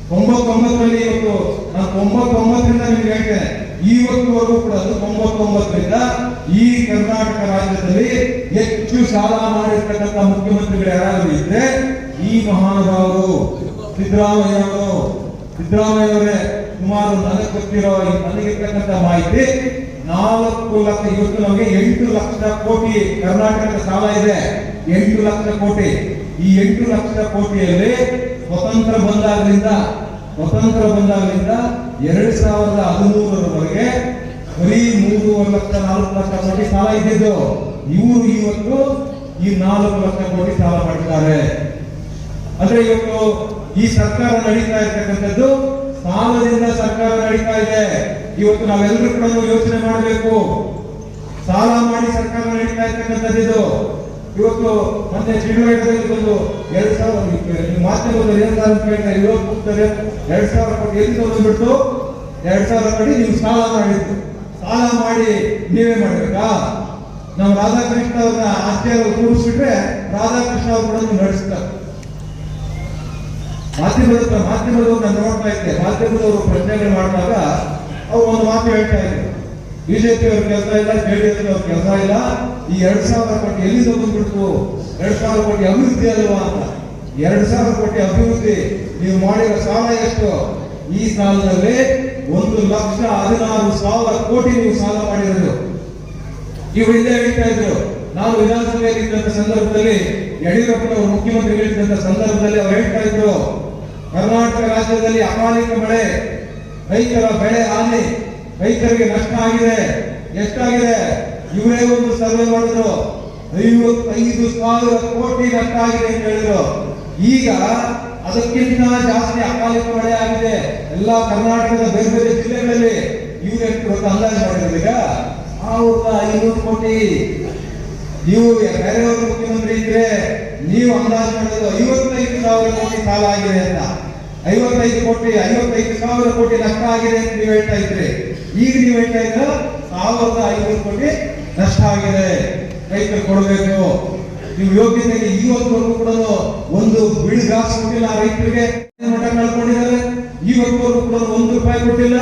99ರಲ್ಲಿ ಇವತ್ತು ನಾನು 99ರಿಂದ ನಿಮ್ಗೆ ಹೇಳ್ತೇನೆ, ಇವತ್ತುವರೆಗೂ ಕೂಡ 99ರಿಂದ ಈ ಕರ್ನಾಟಕ ರಾಜ್ಯದಲ್ಲಿ ಹೆಚ್ಚು ಸಾಲ ಮಾಡಿರ್ತಕ್ಕಂಥ ಮುಖ್ಯಮಂತ್ರಿಗಳು ಯಾರಾದರೂ ಇದ್ರೆ ಈ ಮಹಾನುಭಾವರು ಸಿದ್ದರಾಮಯ್ಯವರೇ. ಸುಮಾರು ನನಗೆ ಗೊತ್ತಿರೋ ನನಗಿರ್ತಕ್ಕಂಥ ಮಾಹಿತಿ 4 ಲಕ್ಷ, ಇವತ್ತು ನಮಗೆ 8 ಲಕ್ಷ ಕೋಟಿ ಕರ್ನಾಟಕದ ಸಾಲ ಇದೆ. 8 ಲಕ್ಷ ಕೋಟಿ. ಈ 8 ಲಕ್ಷ ಕೋಟಿಯಲ್ಲಿ ಸ್ವತಂತ್ರ ಬಂದಾಗಲಿಂದ 2013ರವರೆಗೆ ಬರೀ 3.5 ಲಕ್ಷ 4 ಲಕ್ಷ ಕೋಟಿ ಸಾಲ ಇದ್ದಿದ್ದು. ಇವರು ಇವತ್ತು ಈ 4 ಲಕ್ಷ ಕೋಟಿ ಸಾಲ ಮಾಡಿದ್ದಾರೆ. ಅಂದ್ರೆ ಇವತ್ತು ಈ ಸರ್ಕಾರ ನಡೀತಾ ಇರ್ತಕ್ಕಂಥದ್ದು ಸಾಲದಿಂದ ಸರ್ಕಾರ ನಡೀತಾ ಇದೆ. ಇವತ್ತು ನಾವೆಲ್ಲರೂ ಕೂಡ ಯೋಚನೆ ಮಾಡಬೇಕು. ಸಾಲ ಮಾಡಿ ಸರ್ಕಾರ ನಡೀತಾ ಇರ್ತಕ್ಕಂಥದ್ದು. ಇವತ್ತು ಮೊನ್ನೆ ಚಿಡವಾಡದಲ್ಲಿ ಒಂದು 2000 ಮಾಧ್ಯಮದಲ್ಲಿ ಅಂತ ಕೇಳ್ತಾರೆ, 2000 ಕೋಟಿ ಎಲ್ಲಿ ಬಂದ್ಬಿಟ್ಟು 2000 ಕೋಟಿ ನೀವು ಸಾಲ ಮಾಡಿದ್ದು. ಸಾಲ ಮಾಡಿ ನೀವೇ ಮಾಡ್ಬೇಕಾ? ನಾವು ರಾಧಾಕೃಷ್ಣ ಅವ್ರನ್ನ ಆಶ್ಚರ್ಯ ಕೂರಿಸ್ಬಿಟ್ರೆ ರಾಧಾಕೃಷ್ಣ ಅವ್ರು ಕೂಡ ನಡೆಸ್ತಾರೆ. ಮಾಧ್ಯಮದವ್ರು ನಾನು ನೋಡ್ತಾ ಇದ್ದೆ, ಮಾಧ್ಯಮದವರು ಪ್ರಶ್ನೆಗಳು ಮಾಡಿದಾಗ ಅವ್ರು ಒಂದು ಮಾತು ಹೇಳ್ತಾ ಇದ್ರು, ಬಿಜೆಪಿ ಅವ್ರ ಕೆಲಸ ಇಲ್ಲ, JDS ಅವ್ರ ಕೆಲಸ ಇಲ್ಲ, ಈ 2000 ಕೋಟಿ ಎಲ್ಲಿಂದ ಬಂದ್ಬಿಡ್ತು, 2000 ಕೋಟಿ ಅಭಿವೃದ್ಧಿ ಅಲ್ವಾ ಅಂತ. 2000 ಕೋಟಿ ಅಭಿವೃದ್ಧಿ ನೀವು ಮಾಡಿರೋ ಸಾಲ ಎಷ್ಟು? ಈ ಸಾಲದಲ್ಲಿ 1,16,000 ಕೋಟಿ ನೀವು ಸಾಲ ಮಾಡಿರೋದು. ಇವರು ಇಲ್ಲೇ ಹೇಳ್ತಾ ಇದ್ರು, ನಾನು ವಿಧಾನಸಭೆಯಲ್ಲಿ ಇದ್ದಂತ ಸಂದರ್ಭದಲ್ಲಿ ಯಡಿಯೂರಪ್ಪನವರು ಮುಖ್ಯಮಂತ್ರಿಗಳಿದ್ದಂತ ಸಂದರ್ಭದಲ್ಲಿ ಅವ್ರು ಹೇಳ್ತಾ ಇದ್ರು, ಕರ್ನಾಟಕ ರಾಜ್ಯದಲ್ಲಿ ಅಕಾಲಿಕ ಮಳೆ, ರೈತರ ಬೆಳೆ ಹಾನಿ, ರೈತರಿಗೆ ನಷ್ಟ ಆಗಿದೆ. ಎಷ್ಟಾಗಿದೆ? ಇವರೇ ಒಂದು ಸರ್ವೆ ಮಾಡಿದ್ರು, 55,000 ಕೋಟಿ ನಷ್ಟ ಆಗಿದೆ ಅಂತ ಹೇಳಿದ್ರು. ಈಗ ಅದಕ್ಕಿಂತ ಜಾಸ್ತಿ ಅಕಾಲಿಕ ಮಳೆ ಆಗಿದೆ. ಎಲ್ಲ ಕರ್ನಾಟಕದ ಬೇರೆ ಬೇರೆ ಜಿಲ್ಲೆಗಳಲ್ಲಿ ಇವ್ರು ಎಷ್ಟು ಗೊತ್ತಾ ಅಂದಾಜು ಮಾಡಿದ್ರು ಈಗ 500 ಕೋಟಿ. ನೀವು ಬೇರೆಯವರು ಮುಖ್ಯಮಂತ್ರಿ ಇದ್ರೆ ನೀವು ಅಂದಾಜು ಮಾಡೋದು 55,000 ಕೋಟಿ ಸಾಲ ಆಗಿದೆ ಅಂತ, 55,000 ಕೋಟಿ ನಷ್ಟ ಆಗಿದೆ ಅಂತ ನೀವು ಹೇಳ್ತಾ ಇದ್ರಿ. ಈಗ ನೀವು ಹೇಳ್ತಾ ಇದ್ರ 1,500 ಕೋಟಿ ನಷ್ಟ ಆಗಿದೆ, ರೈತರು ಕೊಡಬೇಕು. ನೀವು ಯೋಗ್ಯತೆಗೆ ಇವತ್ತವರೆಗೂ ಕೂಡ ಒಂದು ಬಿಳಿಗಾಸು ಕೊಟ್ಟಿಲ್ಲ ರೈತರಿಗೆ, ಮಠ ಕಳ್ಕೊಂಡಿದ್ದಾರೆ. ಇವತ್ತವರೆಗೂ ಕೂಡ ₹1 ಕೊಟ್ಟಿಲ್ಲ.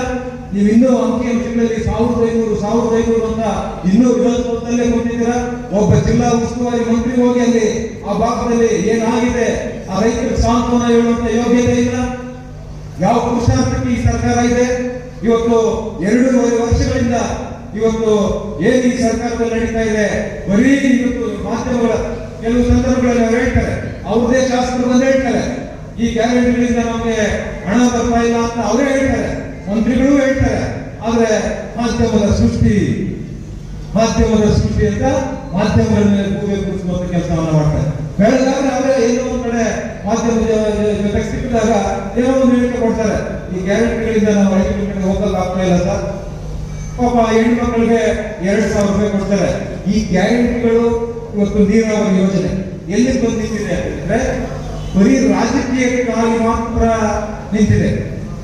ನೀವು ಇನ್ನೂ ಅಂಕಿಅಂಶಗಳಲ್ಲಿ 1,500 ಅಂತ ಇನ್ನೂ ವಿಧಾನಸೌಧದಲ್ಲೇ ಕೊಟ್ಟಿದ್ದೀರಾ. ಒಬ್ಬ ಜಿಲ್ಲಾ ಉಸ್ತುವಾರಿ ಮಂತ್ರಿ ಹೋಗಿ ಅಲ್ಲಿ ಆ ಭಾಗದಲ್ಲಿ ಏನಾಗಿದೆ ಆ ರೈತರಿಗೆ ಸಾಂತ್ವನ ಹೇಳುವಂತ ಯೋಗ್ಯತೆ ಇಲ್ಲ. ಯಾವ ಪುರುಷಾರ್ಥಕ್ಕೆ ಈ ಸರ್ಕಾರ ಇದೆ? ಇವತ್ತು 2.5 ವರ್ಷಗಳಿಂದ ಇವತ್ತು ಏನು ಈ ಸರ್ಕಾರದಲ್ಲಿ ನಡೀತಾ ಇದೆ, ಬರೀ ಇವತ್ತು ಮಾಧ್ಯಮಗಳ ಕೆಲವು ಸಂದರ್ಭಗಳಲ್ಲಿ ಅವ್ರು ಹೇಳ್ತಾರೆ, ಅವ್ರದೇ ಶಾಸಕರು ಬಂದು ಹೇಳ್ತಾರೆ ಈ ಗ್ಯಾರಂಟಿಗಳಿಂದ ನಮಗೆ ಹಣ ಬರ್ತಾ ಇಲ್ಲ ಅಂತ ಅವರೇ ಹೇಳ್ತಾರೆ, ಮಂತ್ರಿಗಳು ಹೇಳ್ತಾರೆ. ಆದ್ರೆ ಮಾಧ್ಯಮದ ಸೃಷ್ಟಿ ಅಂತ ಮಾಧ್ಯಮಗಳನ್ನ ಕೂಗೆ ಕೂರಿಸುವಂತ ಕೆಲಸವನ್ನ ಮಾಡ್ತಾರೆ. ಬೆಳೆದಾಗ ಅವರೇ ಏನೋ ಒಂದ್ ಕಡೆ ಮಾಧ್ಯಮದ ಜೊತೆ ಸಿಕ್ಕಿದಾಗ ಏನೋ ಒಂದು ಹೇಳಿಕೆ ಕೊಡ್ತಾರೆ, ಈ ಗ್ಯಾರಂಟಿಗಳಿಂದ ನಾವು ರೈತರ ಕಡೆ ಹೋಗಕ್ಕೆ ಆಗ್ತಾ ಇಲ್ಲ ಸರ್. ಪಾಪ ಹೆಣ್ಣು ಮಕ್ಕಳಿಗೆ ₹2,000 ಕೊಡ್ತಾರೆ. ಈ ಗ್ಯಾರಂಟಿಗಳು ಇವತ್ತು ನೀರಾವರಿ ಯೋಜನೆ ಎಲ್ಲಿ ಬಂದು ನಿಂತಿದೆ ಅಂದ್ರೆ ಬರೀ ರಾಜಕೀಯಕ್ಕಾಗಿ ಮಾತ್ರ ನಿಂತಿದೆ.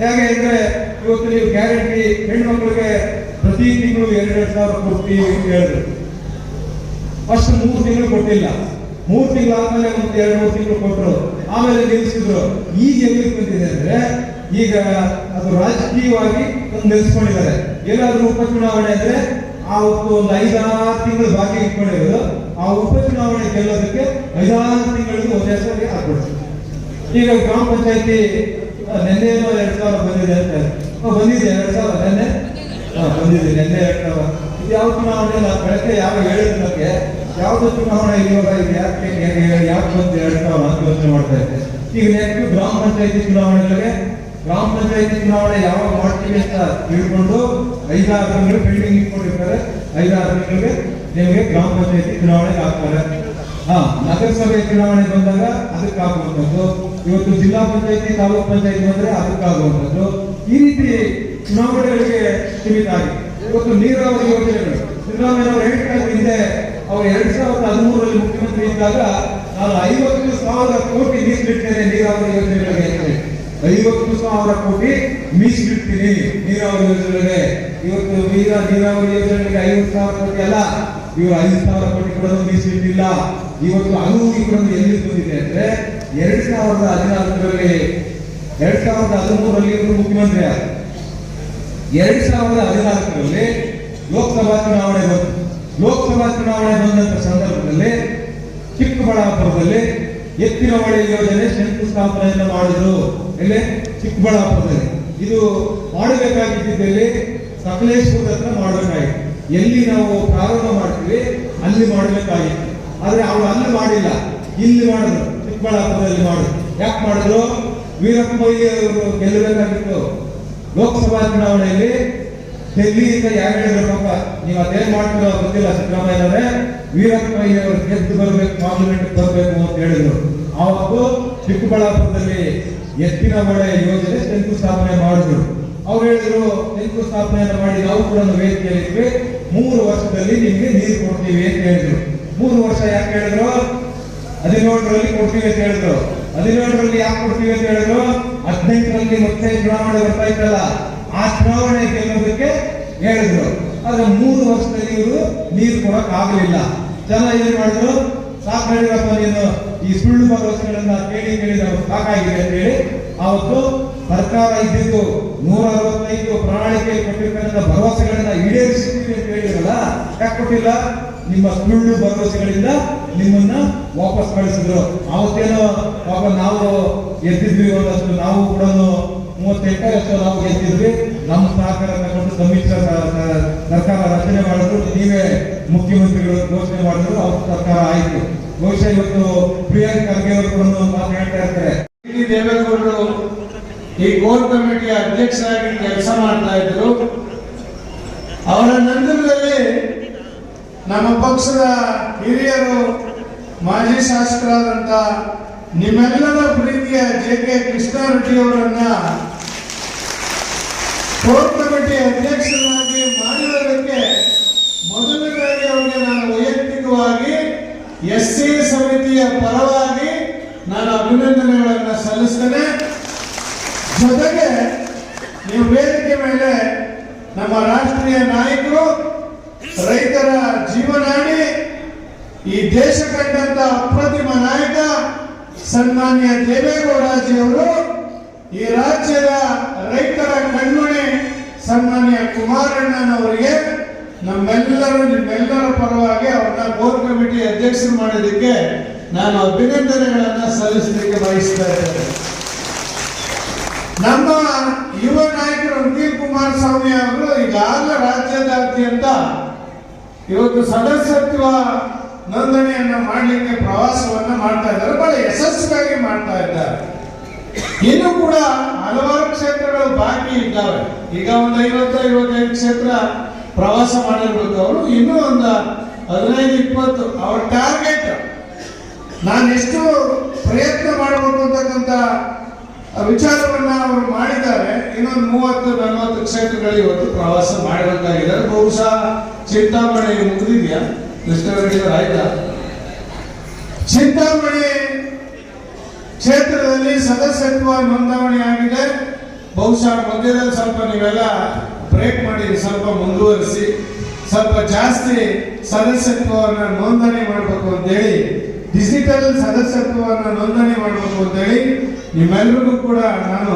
ಹೇಗೆ ಅಂದ್ರೆ ಇವತ್ತು ನೀವು ಗ್ಯಾರಂಟಿ ಹೆಣ್ಣು ಮಕ್ಕಳಿಗೆ ಪ್ರತಿ ತಿಂಗಳು $2,000 ಕೊಡ್ತೀವಿ ಅಂತ ಹೇಳಿದ್ರು. ಫಸ್ಟ್ 3 ತಿಂಗಳು ಕೊಟ್ಟಿಲ್ಲ, 3 ತಿಂಗಳು ಆದ್ಮೇಲೆ ಒಂದು 2-3 ತಿಂಗಳು ಕೊಟ್ಟರು, ಆಮೇಲೆ ನಿಲ್ಲಿಸಿದ್ರು. ಈಗ ಎಲ್ಲಿ ಬಂದಿದೆ ಅಂದ್ರೆ ಈಗ ಅದು ರಾಜಕೀಯವಾಗಿ ಒಂದು ನಿಲ್ಲಿಸ್ಕೊಂಡಿದ್ದಾರೆ. ಏನಾದ್ರೂ ಉಪಚುನಾವಣೆ ಅಂದ್ರೆ ಆವತ್ತು ಒಂದು 5-6 ತಿಂಗಳು ಬಾಕಿ ಇಟ್ಕೊಂಡಿರೋದು, ಆ ಉಪಚುನಾವಣೆ ಗೆಲ್ಲೋದಕ್ಕೆ 5-6 ತಿಂಗಳಿಗೆ ಒಂದೇ ಸರಿ ಹಾಕ್ಬಿಡ್ತಾರೆ. ಈಗ ಗ್ರಾಮ ಪಂಚಾಯತಿ ನಿನ್ನೆನೋ 2,000 ಬಂದಿದೆ ಅಂತ ಬಂದಿದೆ. 2,000 ನಿನ್ನೆ ಬಂದಿದೆ, ನಿನ್ನೆ 2,000. ಇದು ಯಾವ ಚುನಾವಣೆ ಅಲ್ಲ, ಬೆಳಗ್ಗೆ ಯಾವ ಹೇಳಿದ ನಮಗೆ ಯಾವ್ದು ಚುನಾವಣೆ ಇವಾಗ ಇದು ಯಾಕೆ ಬಂದು 2,000 ಅಂತ ಯೋಚನೆ ಮಾಡ್ತಾ ಇದ್ದೆ. ಈಗ ನೆಕ್ಸ್ಟ್ ಗ್ರಾಮ ಪಂಚಾಯತಿ ಚುನಾವಣೆ ಯಾವಾಗ ಮಾಡ್ತೀವಿ ಅಂತ ತಿಳ್ಕೊಂಡು 5-6 ತಿಂಗಳು ಬಿಲ್ಡಿಂಗ್ ಇಟ್ಕೊಂಡಿರ್ತಾರೆ. 5-6 ತಿಂಗಳಿಗೆ ನಿಮಗೆ ಗ್ರಾಮ ಪಂಚಾಯತಿ ಚುನಾವಣೆ ಆಗ್ತಾರೆ. ನಗರಸಭೆ ಚುನಾವಣೆ ಬಂದಾಗ ಅದಕ್ಕಾಗುವಂಥದ್ದು, ಇವತ್ತು ಜಿಲ್ಲಾ ಪಂಚಾಯತಿ ತಾಲೂಕ್ ಪಂಚಾಯತಿ ಬಂದ್ರೆ ಅದಕ್ಕಾಗುವಂಥದ್ದು. ಈ ರೀತಿ ಚುನಾವಣೆಗಳಿಗೆ ಸೀಮಿತ ಆಗಿದೆ. ಇವತ್ತು ನೀರಾವರಿ ಯೋಜನೆಗಳು ಸಿದ್ದರಾಮಯ್ಯ ಅವರು ಹೇಳ್ತಾ ಹಿಂದೆ ಅವರು 2013ರಲ್ಲಿ ಮುಖ್ಯಮಂತ್ರಿ ಇದ್ದಾಗ ನಾನು 50,000 ಕೋಟಿ ಮೀಸಲಿಡ್ತೇನೆ ನೀರಾವರಿ ಯೋಜನೆಗಳಿಗೆ ಅಂತ ಹೇಳಿ 50,000 ಕೋಟಿ ಮೀಸಲಿಡ್ತೀನಿ ನೀರಾವರಿ ಯೋಜನೆಗಳಿಗೆ. ಇವತ್ತು ನೀರಾವರಿ ಯೋಜನೆಗಳಿಗೆ 50,000 ಕೋಟಿ ಅಲ್ಲ, ಇವರು 5,000 ಕೋಟಿ ಕೂಡ ಮೀಸಲಿಟ್ಟಿಲ್ಲ. ಇವತ್ತು ಅದು ಕೂಡ ಎಲ್ಲಿ ಬಂದಿದೆ ಅಂದ್ರೆ 2014ರಲ್ಲಿ 2013ರಲ್ಲಿ ಇವರು ಮುಖ್ಯಮಂತ್ರಿ ಆದ 2014ರಲ್ಲಿ ಲೋಕಸಭಾ ಚುನಾವಣೆ ಬಂತು. ಲೋಕಸಭಾ ಚುನಾವಣೆ ಬಂದಂತ ಸಂದರ್ಭದಲ್ಲಿ ಚಿಕ್ಕಬಳ್ಳಾಪುರದಲ್ಲಿ ಎತ್ತಿನ ಹೊಳೆ ಯೋಜನೆ ಶಂಕುಸ್ಥಾಪನೆಯನ್ನು ಮಾಡಿದ್ರು. ಇಲ್ಲಿ ಚಿಕ್ಕಬಳ್ಳಾಪುರದಲ್ಲಿ ಇದು ಮಾಡಬೇಕಾಗಿದ್ದಲ್ಲಿ ಸಕಲೇಶ್ಪುರದ ಹತ್ರ ಮಾಡಬೇಕಾಗಿತ್ತು. ಎಲ್ಲಿ ನಾವು ಪ್ರಾರಂಭ ಮಾಡ್ತೀವಿ ಅಲ್ಲಿ ಮಾಡಬೇಕಾಗಿತ್ತು. ಆದ್ರೆ ಅವರು ಅಲ್ಲಿ ಮಾಡಿಲ್ಲ, ಇಲ್ಲಿ ಮಾಡಿದ್ರು, ಚಿಕ್ಕಬಳ್ಳಾಪುರದಲ್ಲಿ ಮಾಡಿದ್ರು. ಯಾಕೆ ಮಾಡಿದ್ರು? ವೀರಪ್ಪ ಮೊಯ್ಲಿ ಅವರು ಗೆಲ್ಲಬೇಕಾಗಿತ್ತು. ಲೋಕಸಭಾ ಚುನಾವಣೆಯಲ್ಲಿ ಡೆಲ್ಲಿಯಿಂದ ಯಾರು ಹೇಳಿದ್ರು ಪಾಪ ನೀವು ಅದೇನ್ ಮಾಡ್ತೀರೋ ಗೊತ್ತಿಲ್ಲ, ಸಿದ್ದರಾಮಯ್ಯನವರೇ ವೀರಪ್ಪ ಮೊಯ್ಲಿ ಅವರು ಗೆದ್ದು ಬರಬೇಕು, ಪಾರ್ಲಿಮೆಂಟ್ ಬರಬೇಕು ಅಂತ ಹೇಳಿದ್ರು. ಆವತ್ತು ಚಿಕ್ಕಬಳ್ಳಾಪುರದಲ್ಲಿ ಎತ್ತಿನ ಹೊಳೆ ಯೋಜನೆ ಶಂಕುಸ್ಥಾಪನೆ ಮಾಡಿದ್ರು. ಅವ್ರು ಹೇಳಿದ್ರು ಶಂಕುಸ್ಥಾಪನೆಯನ್ನು ಮಾಡಿ ನಾವು ಕೂಡ ವೇದಿಕೆಯಲ್ಲಿದ್ವಿ, 3 ವರ್ಷದಲ್ಲಿ ನಿಮ್ಗೆ ನೀರು ಕೊಡ್ತೀವಿ ಅಂತ ಹೇಳಿದ್ರು. 3 ವರ್ಷ ಯಾಕೆ ಹೇಳಿದ್ರು? 17ರಲ್ಲಿ ಕೊಡ್ತೀವಿ ಅಂತ ಹೇಳಿದ್ರು. 17ರಲ್ಲಿ ಯಾಕೆ ಕೊಡ್ತೀವಿ ಅಂತ ಹೇಳಿದ್ರು? 18ರಲ್ಲಿ ಮತ್ತೆ ಚುನಾವಣೆ ಬರ್ತಾ ಇತ್ತಲ್ಲ, ಆ ಚುನಾವಣೆ ಗೆಲ್ಲೋದಕ್ಕೆ ಹೇಳಿದ್ರು. ಆದ್ರೆ 3 ವರ್ಷದಲ್ಲಿ ಇವರು ನೀರು ಕೊಡಕ್ ಆಗಲಿಲ್ಲ. ಜನ ಏನ್ ಮಾಡಿದ್ರು? ಸಾಕು ಹೇಳಿರಪ್ಪ, ನೀನು ಈ ಸುಳ್ಳು ಭರವಸೆಗಳನ್ನ ಕೇಳಿ ನಾವು ಸಾಕಾಗಿದೆ ಅಂತ ಹೇಳಿ ಅವತ್ತು ಸರ್ಕಾರ ಇದ್ದಿದ್ದು 165 ಪ್ರಣಾಳಿಕೆಯಲ್ಲಿ ಕೊಟ್ಟಿರ್ತಕ್ಕಂಥ ಭರವಸೆಗಳನ್ನ ಈಡೇರಿಸುತ್ತೀವಿ ಅಂತ ಹೇಳಿದ್ರಲ್ಲ, ಯಾಕೆ ಕೊಟ್ಟಿಲ್ಲ? ನಿಮ್ಮ ಸುಳ್ಳು ಭರವಸೆಗಳಿಂದ ನಿಮ್ಮನ್ನ ವಾಪಸ್ ಕಳಿಸಿದ್ರು. ಅವತ್ತೇನೋ ಪಾಪ ನಾವು ಗೆದ್ದಿದ್ವಿ, ಒಂದಷ್ಟು ನಾವು ಕೂಡ 38 ನಾವು ಗೆದ್ದಿದ್ವಿ. ನಮ್ಮ ಸಹಕಾರ ತಗೊಂಡು ಸಮ್ಮಿಶ್ರ ಸರ್ಕಾರ ರಚನೆ ಮಾಡಿದ್ರು, ನೀವೇ ಮುಖ್ಯಮಂತ್ರಿಗಳು ಘೋಷಣೆ ಮಾಡಿದ್ರು, ಅವ್ರ ಸರ್ಕಾರ ಆಯ್ತು. ಬಹುಶಃ ಇವತ್ತು ಪ್ರಿಯಾಂಕ್ ಖರ್ಗೆ ಅವರು ಕೂಡ ಮಾತು ಹೇಳ್ತಾ ಇರ್ತಾರೆ, ದೇವೇಗೌಡರು ಈ ಕೋರ್ ಕಮಿಟಿಯ ಅಧ್ಯಕ್ಷರಾಗಿ ಕೆಲಸ ಮಾಡ್ತಾ ಇದ್ರು. ಅವರ ನಂತರದಲ್ಲಿ ನಮ್ಮ ಪಕ್ಷದ ಹಿರಿಯರು ಮಾಜಿ ಶಾಸಕರಾದಂತ ನಿಮ್ಮೆಲ್ಲರ ಪ್ರೀತಿಯ JK ಕೃಷ್ಣಾರೆಡ್ಡಿ ಅವರನ್ನ ಕೋರ್ ಕಮಿಟಿ ಅಧ್ಯಕ್ಷರಾಗಿ ಮಾಡಿರೋದಕ್ಕೆ ಮೊದಲನೇದಾಗಿ ಅವರಿಗೆ ನಾನು ವೈಯಕ್ತಿಕವಾಗಿ ಎಸ್ಸಿ ಸಮಿತಿಯ ಪರವಾಗಿ ನಾನು ಅಭಿನಂದನೆಗಳನ್ನು ಸಲ್ಲಿಸ್ತೇನೆ. ಜೊತೆಗೆ ನೀವು ವೇದಿಕೆ ಮೇಲೆ ನಮ್ಮ ರಾಷ್ಟ್ರೀಯ ನಾಯಕರು, ರೈತರ ಜೀವನಾಡಿ, ಈ ದೇಶ ಕಂಡಂತ ಅಪ್ರತಿಮ ನಾಯಕ ಸನ್ಮಾನ್ಯ ದೇವೇಗೌಡಜಿಯವರು, ಈ ರಾಜ್ಯದ ರೈತರ ಕಣ್ಮಣಿ ಸನ್ಮಾನ್ಯ ಕುಮಾರಣ್ಣನವರಿಗೆ ನಿಮ್ಮೆಲ್ಲರ ಪರವಾಗಿ ಅವ್ರನ್ನ ಕೋರ್ ಕಮಿಟಿ ಅಧ್ಯಕ್ಷರು ಮಾಡೋದಕ್ಕೆ ನಾನು ಅಭಿನಂದನೆಗಳನ್ನ ಸಲ್ಲಿಸಲಿಕ್ಕೆ ಬಯಸ್ತಾ ಇದ್ದೇನೆ. ನಮ್ಮ ಯುವ ನಾಯಕರು ನಿಖಿಲ್ ಕುಮಾರಸ್ವಾಮಿ ಅವರು ಈಗಾಗಲೇ ರಾಜ್ಯದಾದ್ಯಂತ ಇವತ್ತು ಸದಸ್ಯತ್ವ ನೋಂದಣಿಯನ್ನ ಮಾಡಲಿಕ್ಕೆ ಪ್ರವಾಸವನ್ನ ಮಾಡ್ತಾ ಇದ್ದಾರೆ. ಬಹಳ ಯಶಸ್ವಿಯಾಗಿ ಮಾಡ್ತಾ ಇದ್ದಾರೆ. ಇನ್ನು ಕೂಡ ಹಲವಾರು ಕ್ಷೇತ್ರಗಳು ಬಾಕಿ ಇದ್ದಾವೆ. ಈಗ ಒಂದು 50-55 ಕ್ಷೇತ್ರ ಪ್ರವಾಸ ಮಾಡಿರ್ಬೇಕು ಅವರು. ಇನ್ನೂ ಒಂದು 15-20 ಅವ್ರ ಟಾರ್ಗೆಟ್. ನಾನು ಎಷ್ಟು ಪ್ರಯತ್ನ ಮಾಡಬೇಕು ಅಂತಕ್ಕಂಥ ವಿಚಾರವನ್ನ ಅವರು ಮಾಡಿದ್ದಾರೆ. ಇನ್ನೊಂದು 30-40 ಕ್ಷೇತ್ರಗಳು ಇವತ್ತು ಪ್ರವಾಸ ಮಾಡಬೇಕಾಗಿದ್ದಾರೆ. ಬಹುಶಃ ಚಿಂತಾಮಣಿ ಮುಗಿದಿದೆಯಾ ಕೃಷ್ಣ ಆಯ್ತಾ? ಚಿಂತಾಮಣಿ ಕ್ಷೇತ್ರದಲ್ಲಿ ಸದಸ್ಯತ್ವ ನೋಂದಣಿ ಆಗಿದೆ. ಬಹುಶಃ ಮಧ್ಯದಲ್ಲಿ ಸ್ವಲ್ಪ ನೀವೆಲ್ಲ ಬ್ರೇಕ್ ಮಾಡಿ ಸ್ವಲ್ಪ ಮುಂದುವರಿಸಿ ಸ್ವಲ್ಪ ಜಾಸ್ತಿ ಸದಸ್ಯತ್ವವನ್ನು ನೋಂದಣಿ ಮಾಡಬೇಕು ಅಂತೇಳಿ, ಡಿಜಿಟಲ್ ಸದಸ್ಯತ್ವವನ್ನು ನೋಂದಣಿ ಮಾಡಬೇಕು ಅಂತೇಳಿ ನಿಮ್ಮೆಲ್ಲರಿಗೂ ಕೂಡ ನಾನು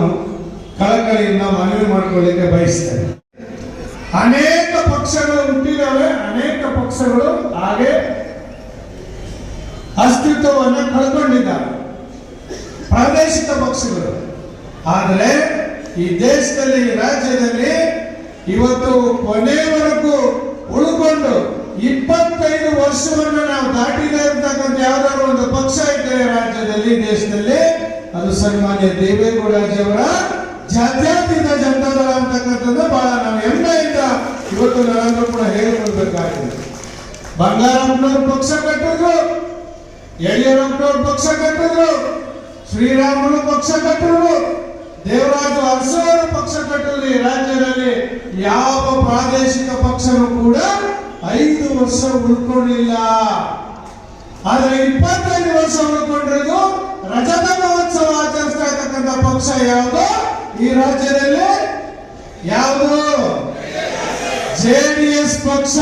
ಕಳಕಳಿಯಿಂದ ಮನವಿ ಮಾಡಿಕೊಳ್ಳಿಕ್ಕೆ ಬಯಸ್ತೇನೆ. ಅನೇಕ ಪಕ್ಷಗಳು ಹುಟ್ಟಿದಾವೆ, ಅನೇಕ ಪಕ್ಷಗಳು ಹಾಗೆ ಅಸ್ತಿತ್ವವನ್ನು ಕಳ್ಕೊಂಡಿದ್ದಾವೆ, ಪ್ರಾದೇಶಿಕ ಪಕ್ಷಗಳು. ಆದರೆ ಈ ದೇಶದಲ್ಲಿ, ಈ ರಾಜ್ಯದಲ್ಲಿ ಇವತ್ತು ಕೊನೆವರೆಗೂ ಉಳ್ಕೊಂಡು 25 ವರ್ಷವನ್ನು ನಾವು ದಾಟಿದೆ ಅಂತಕ್ಕಂಥ ಯಾವ್ದಾದ್ರು ಒಂದು ಪಕ್ಷ ಇದೆ ರಾಜ್ಯದಲ್ಲಿ, ದೇಶದಲ್ಲಿ, ಅದು ಸನ್ಮಾನ್ಯ ದೇವೇಗೌಡಜಿಯವರ ಜಾತ್ಯತೀತ ಜನತಾದಳ ಅಂತಕ್ಕಂಥದ್ದು ಬಹಳ ನಾವು ಹೆಮ್ಮೆಯಿಂದ ಇವತ್ತು ನಾವೆಲ್ಲರೂ ಕೂಡ ಹೇಳಿಕೊಳ್ಬೇಕಾಗಿದೆ. ಬಂಗಾರಪ್ಪನವ್ರ ಪಕ್ಷ ಕಟ್ಟಿದ್ರು, ಯಡಿಯೂರಪ್ಪನವ್ರ ಪಕ್ಷ ಕಟ್ಟಿದ್ರು, ಶ್ರೀರಾಮುಲು ಪಕ್ಷ ಕಟ್ಟಿದ್ರು, ದೇವರಾಜು ಅರಸವರು ಪಕ್ಷ ಕಟ್ಟಿದ್ರು. ಈ ರಾಜ್ಯದಲ್ಲಿ ಯಾವ ಪ್ರಾದೇಶಿಕ ಪಕ್ಷನೂ ಕೂಡ 5 ವರ್ಷ ಉಳ್ಕೊಂಡಿಲ್ಲ. ಆದ್ರೆ 25 ವರ್ಷ ಉಳ್ಕೊಂಡಿರೋದು ರಜತ ಮಹೋತ್ಸವ ಆಚರಿಸ್ತಾ ಇರ್ತಕ್ಕಂಥ ಪಕ್ಷ ಯಾವುದು ಈ ರಾಜ್ಯದಲ್ಲಿ? ಯಾವುದು? JDS ಪಕ್ಷ.